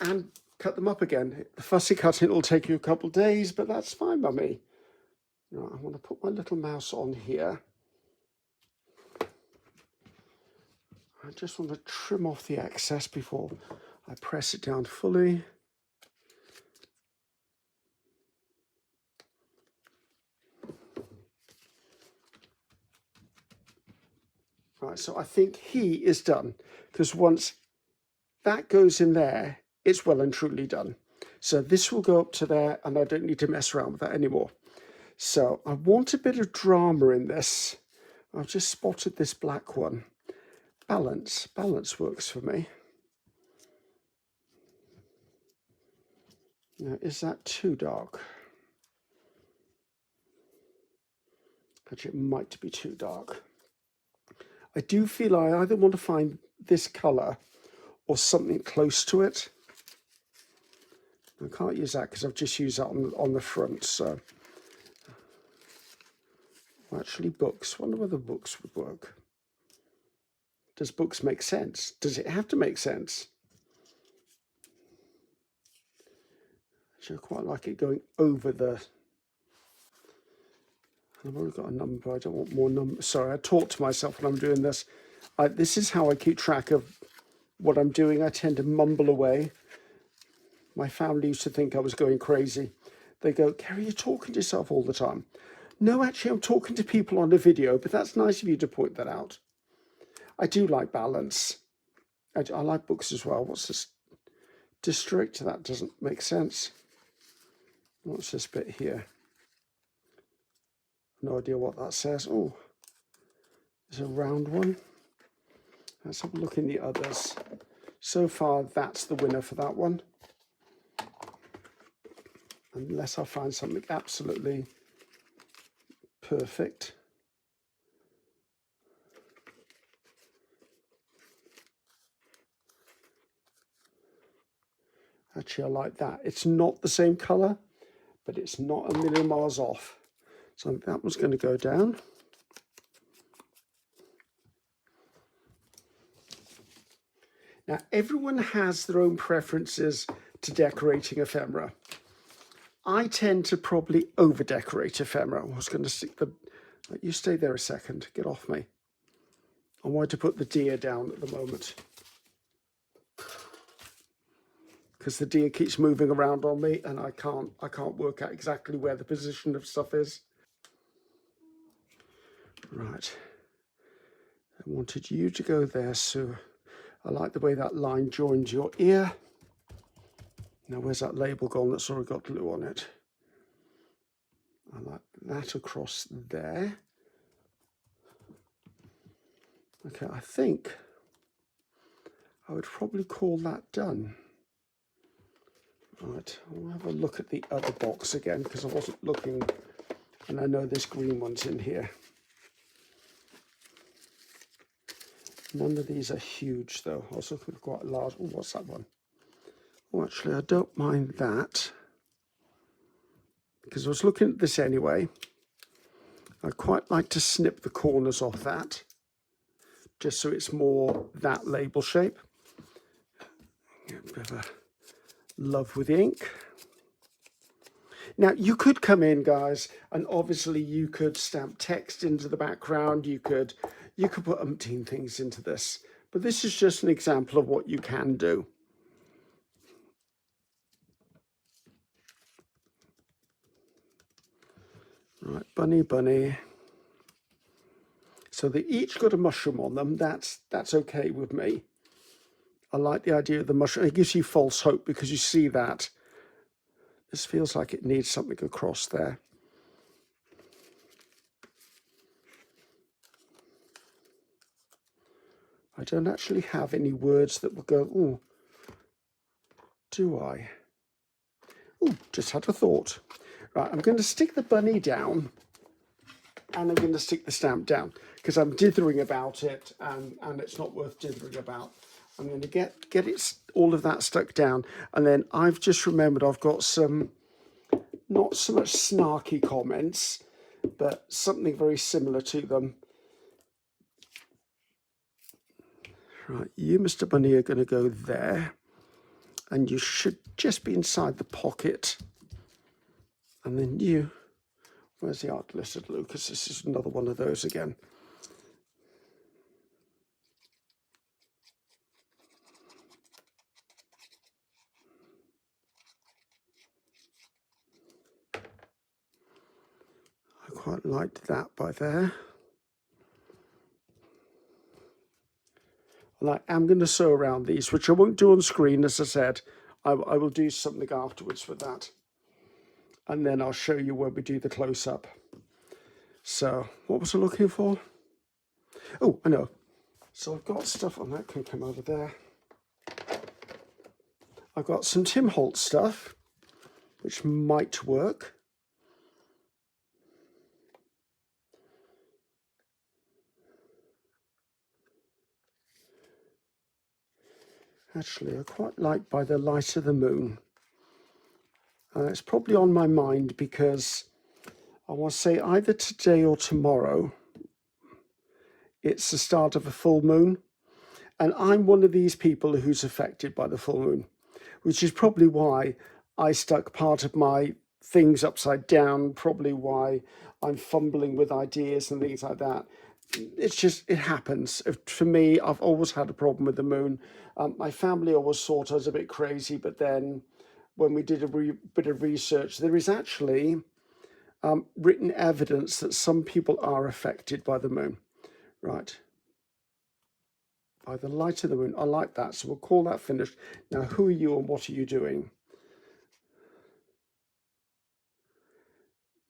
and cut them up again. The fussy cutting will take you a couple of days, but that's fine by me. Right, I want to put my little mouse on here. I just want to trim off the excess before I press it down fully. Right, so I think he is done, because once that goes in there, it's well and truly done. So this will go up to there, and I don't need to mess around with that anymore. So I want a bit of drama in this. I've just spotted this black one. Balance works for me. Now, is that too dark? Actually, it might be too dark. I do feel I either want to find this colour or something close to it. I can't use that because I've just used that on the front. So actually, books. Wonder whether books would work. Does books make sense? Does it have to make sense? Actually, I quite like it going over the... I've already got a number. I don't want more numbers. Sorry, I talk to myself when I'm doing this. This is how I keep track of what I'm doing. I tend to mumble away. My family used to think I was going crazy. They go, Ceri, you're talking to yourself all the time. No, actually, I'm talking to people on a video, but that's nice of you to point that out. I do like balance. I like books as well. What's this? District? That doesn't make sense. What's this bit here? No idea what that says. Oh, there's a round one. Let's have a look in the others. So far, that's the winner for that one. Unless I find something absolutely perfect. Actually, I like that. It's not the same colour, but it's not a million miles off. So that one's going to go down. Now, everyone has their own preferences to decorating ephemera. I tend to probably over-decorate ephemera. I was going to stick the... You stay there a second. Get off me. I wanted to put the deer down at the moment, because the deer keeps moving around on me, and I can't work out exactly where the position of stuff is. Right. I wanted you to go there, Sue. I like the way that line joins your ear. Now, where's that label gone that's already got glue on it? I like that across there. Okay, I think I would probably call that done. Right, I'll have a look at the other box again, because I wasn't looking, and I know this green one's in here. None of these are huge, though. I was looking for quite large. Oh, what's that one? Oh, actually, I don't mind that, because I was looking at this anyway. I quite like to snip the corners off that, just so it's more that label shape. Get a bit of a love with ink. Now, you could come in, guys, and obviously you could stamp text into the background. You could put umpteen things into this, but this is just an example of what you can do. Right, bunny, bunny. So they each got a mushroom on them. That's okay with me. I like the idea of the mushroom. It gives you false hope, because you see that. This feels like it needs something across there. I don't actually have any words that will go, ooh. do I? Oh, just had a thought. Right, I'm going to stick the bunny down and I'm going to stick the stamp down because I'm dithering about it and it's not worth dithering about. I'm going to get it, all of that stuck down, and then I've just remembered I've got some, not so much snarky comments, but something very similar to them. Right, you, Mr. Bunny, are going to go there, and you should just be inside the pocket. And then you, where's the art listed, Lucas? This is another one of those again. I quite liked that by there. And I am going to sew around these, which I won't do on screen, as I said. I will do something afterwards with that. And then I'll show you when we do the close-up. So, what was I looking for? Oh, I know. So I've got stuff on that, can come out of there. I've got some Tim Holtz stuff, which might work. Actually, I quite like By the Light of the Moon. It's probably on my mind because I want to say either today or tomorrow, it's the start of a full moon. And I'm one of these people who's affected by the full moon, which is probably why I stuck part of my things upside down, probably why I'm fumbling with ideas and things like that. It's just, it happens. For me, I've always had a problem with the moon. My family always thought I was a bit crazy, but then when we did a bit of research, there is actually written evidence that some people are affected by the moon. Right. By the light of the moon. I like that. So we'll call that finished. Now, who are you and what are you doing?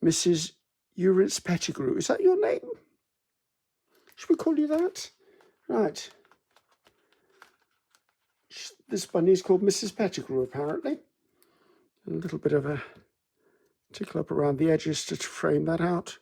Mrs. Uritz Pettigrew. Is that your name? Should we call you that? Right. This bunny is called Mrs. Pettigrew, apparently. A little bit of a tickle up around the edges to frame that out.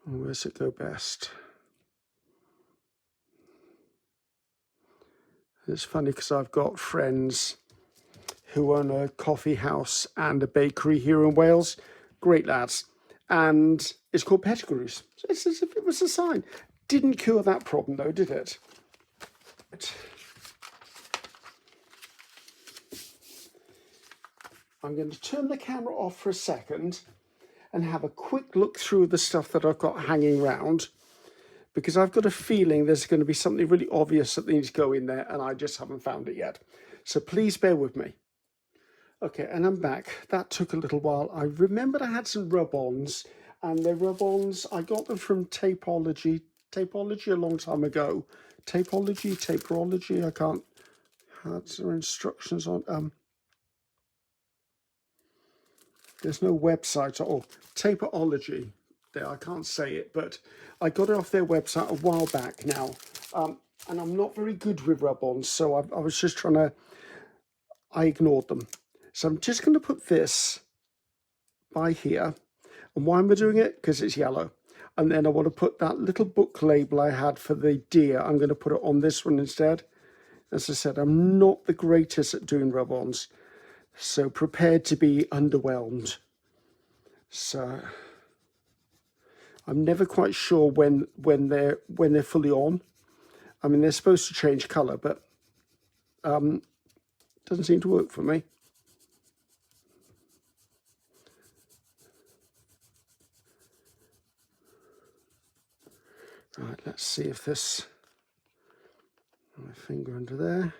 Where's it go best? It's funny because I've got friends who own a coffee house and a bakery here in Wales. Great lads. And it's called Pettigrew's. So it's as if it was a sign. Didn't cure that problem though, did it? I'm going to turn the camera off for a second and have a quick look through the stuff that I've got hanging around, because I've got a feeling there's going to be something really obvious that needs to go in there and I just haven't found it yet. So please bear with me. Okay, and I'm back. That took a little while. I remembered I had some rub-ons, and the rub-ons, I got them from Tapeology a long time ago. Tapeology, I can't, had some instructions on, there's no website at all. Tapeology, there, I can't say it, but I got it off their website a while back now. And I'm not very good with rub-ons, so I was just trying to, I ignored them. So I'm just going to put this by here. And why am I doing it? Because it's yellow. And then I want to put that little book label I had for the deer. I'm going to put it on this one instead. As I said, I'm not the greatest at doing rub-ons, so prepared to be underwhelmed. So I'm never quite sure when they're fully on. I mean, they're supposed to change colour, but doesn't seem to work for me. Right, let's see if this, my finger under there.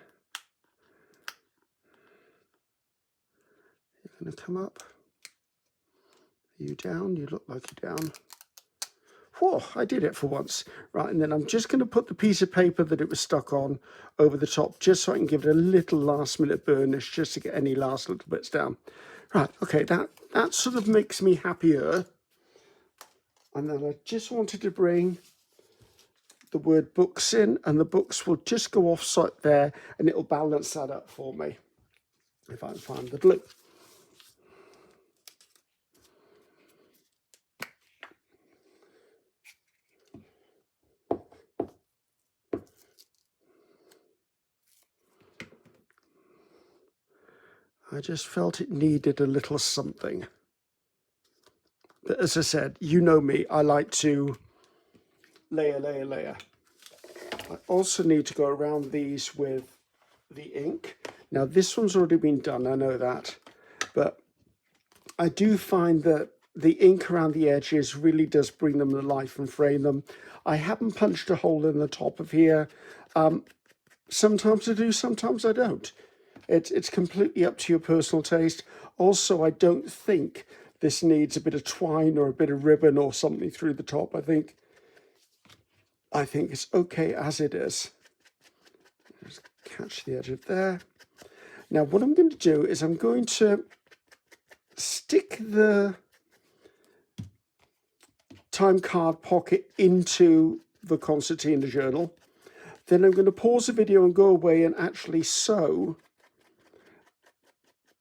You're going to come up. Are you down? You look like you're down. whoa, I did it for once. Right, and then I'm just going to put the piece of paper that it was stuck on over the top, just so I can give it a little last minute burnish, just to get any last little bits down. Right, okay, that sort of makes me happier. And then I just wanted to bring the word books in, and the books will just go off site there, and it'll balance that up for me if I can find the glue. I just felt it needed a little something. But as I said, you know me, I like to layer, layer, layer. I also need to go around these with the ink. Now this one's already been done, I know that, but I do find that the ink around the edges really does bring them to life and frame them. I haven't punched a hole in the top of here. Sometimes I do, sometimes I don't. It's completely up to your personal taste. Also, I don't think this needs a bit of twine or a bit of ribbon or something through the top. I think it's okay as it is. Just catch the edge of there. Now, what I'm going to do is I'm going to stick the time card pocket into the concertina journal. Then I'm going to pause the video and go away and actually sew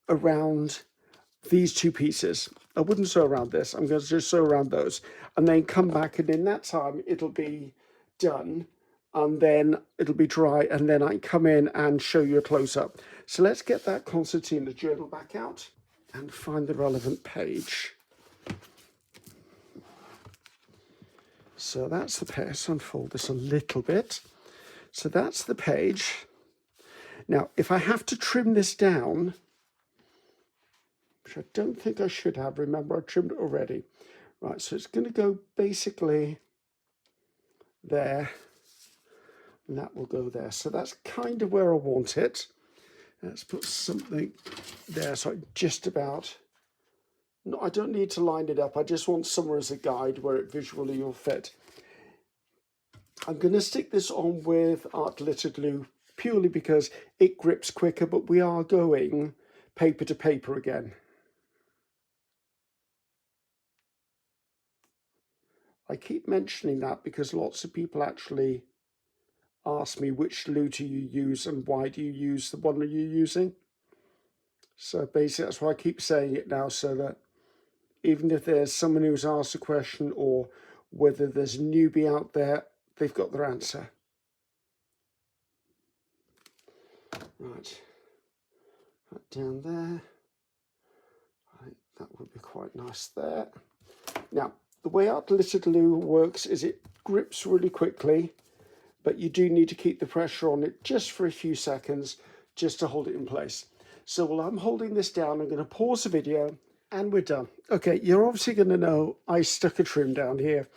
around these two pieces. I wouldn't sew around this. I'm going to just sew around those and then come back, and in that time it'll be done and then it'll be dry, and then I can come in and show you a close-up. So let's get that concertina journal back out and find the relevant page. So that's the page. Let's unfold this a little bit. So that's the page. Now, if I have to trim this down, which I don't think I should have, remember I trimmed it already. Right, so it's going to go basically there, and that will go there. So that's kind of where I want it. Let's put something there, so I just about, no, I don't need to line it up. I just want somewhere as a guide where it visually will fit. I'm going to stick this on with art glitter glue purely because it grips quicker, but we are going paper to paper again. I keep mentioning that because lots of people actually ask me which glue do you use and why do you use the one that you're using. So basically that's why I keep saying it now, so that even if there's someone who's asked a question or whether there's a newbie out there, they've got their answer. Right, that down there. I think that would be quite nice there. Now, the way art glitter glue works is it grips really quickly, but you do need to keep the pressure on it just for a few seconds just to hold it in place. So while I'm holding this down, I'm going to pause the video and we're done. Okay, you're obviously going to know I stuck a trim down here.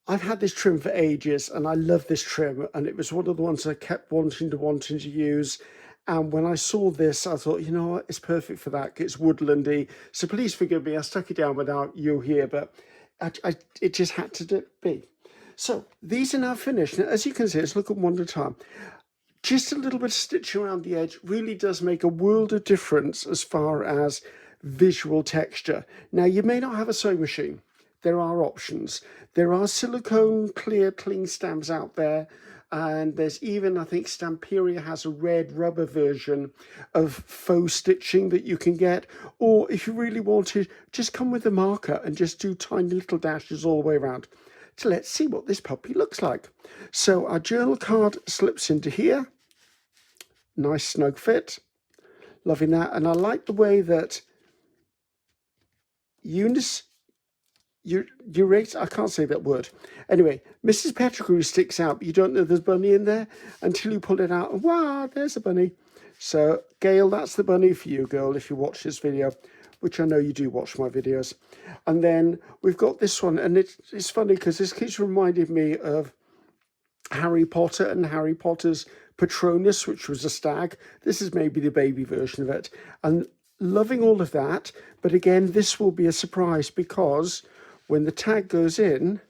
I've had this trim for ages and I love this trim, and it was one of the ones I kept wanting to use. And when I saw this, I thought, you know what, it's perfect for that. It's woodlandy. So please forgive me, I stuck it down without you here, but it just had to be. So these are now finished. Now, as you can see, let's look at one at a time. Just a little bit of stitching around the edge really does make a world of difference as far as visual texture. Now, you may not have a sewing machine. There are options. There are silicone clear cling stamps out there. And there's even, I think Stamperia has a red rubber version of faux stitching that you can get. Or if you really want to, just come with a marker and just do tiny little dashes all the way around. So let's see what this puppy looks like. So our journal card slips into here. Nice snug fit. Loving that. And I like the way that I can't say that word. Anyway, Mrs. Pettigrew sticks out, but you don't know there's bunny in there until you pull it out. And wow, there's a bunny. So, Gail, that's the bunny for you, girl, if you watch this video, which I know you do watch my videos. And then we've got this one, and it's funny because this keeps reminding me of Harry Potter and Harry Potter's Patronus, which was a stag. This is maybe the baby version of it. And loving all of that. But again, this will be a surprise because when the tag goes in,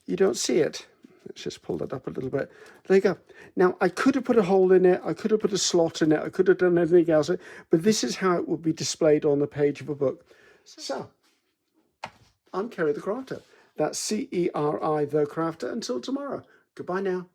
You don't see it. Let's just pull that up a little bit. There you go. Now, I could have put a hole in it. I could have put a slot in it. I could have done anything else. But this is how it would be displayed on the page of a book. So, I'm Ceri the Crafter. That's Ceri the Crafter. Until tomorrow. Goodbye now.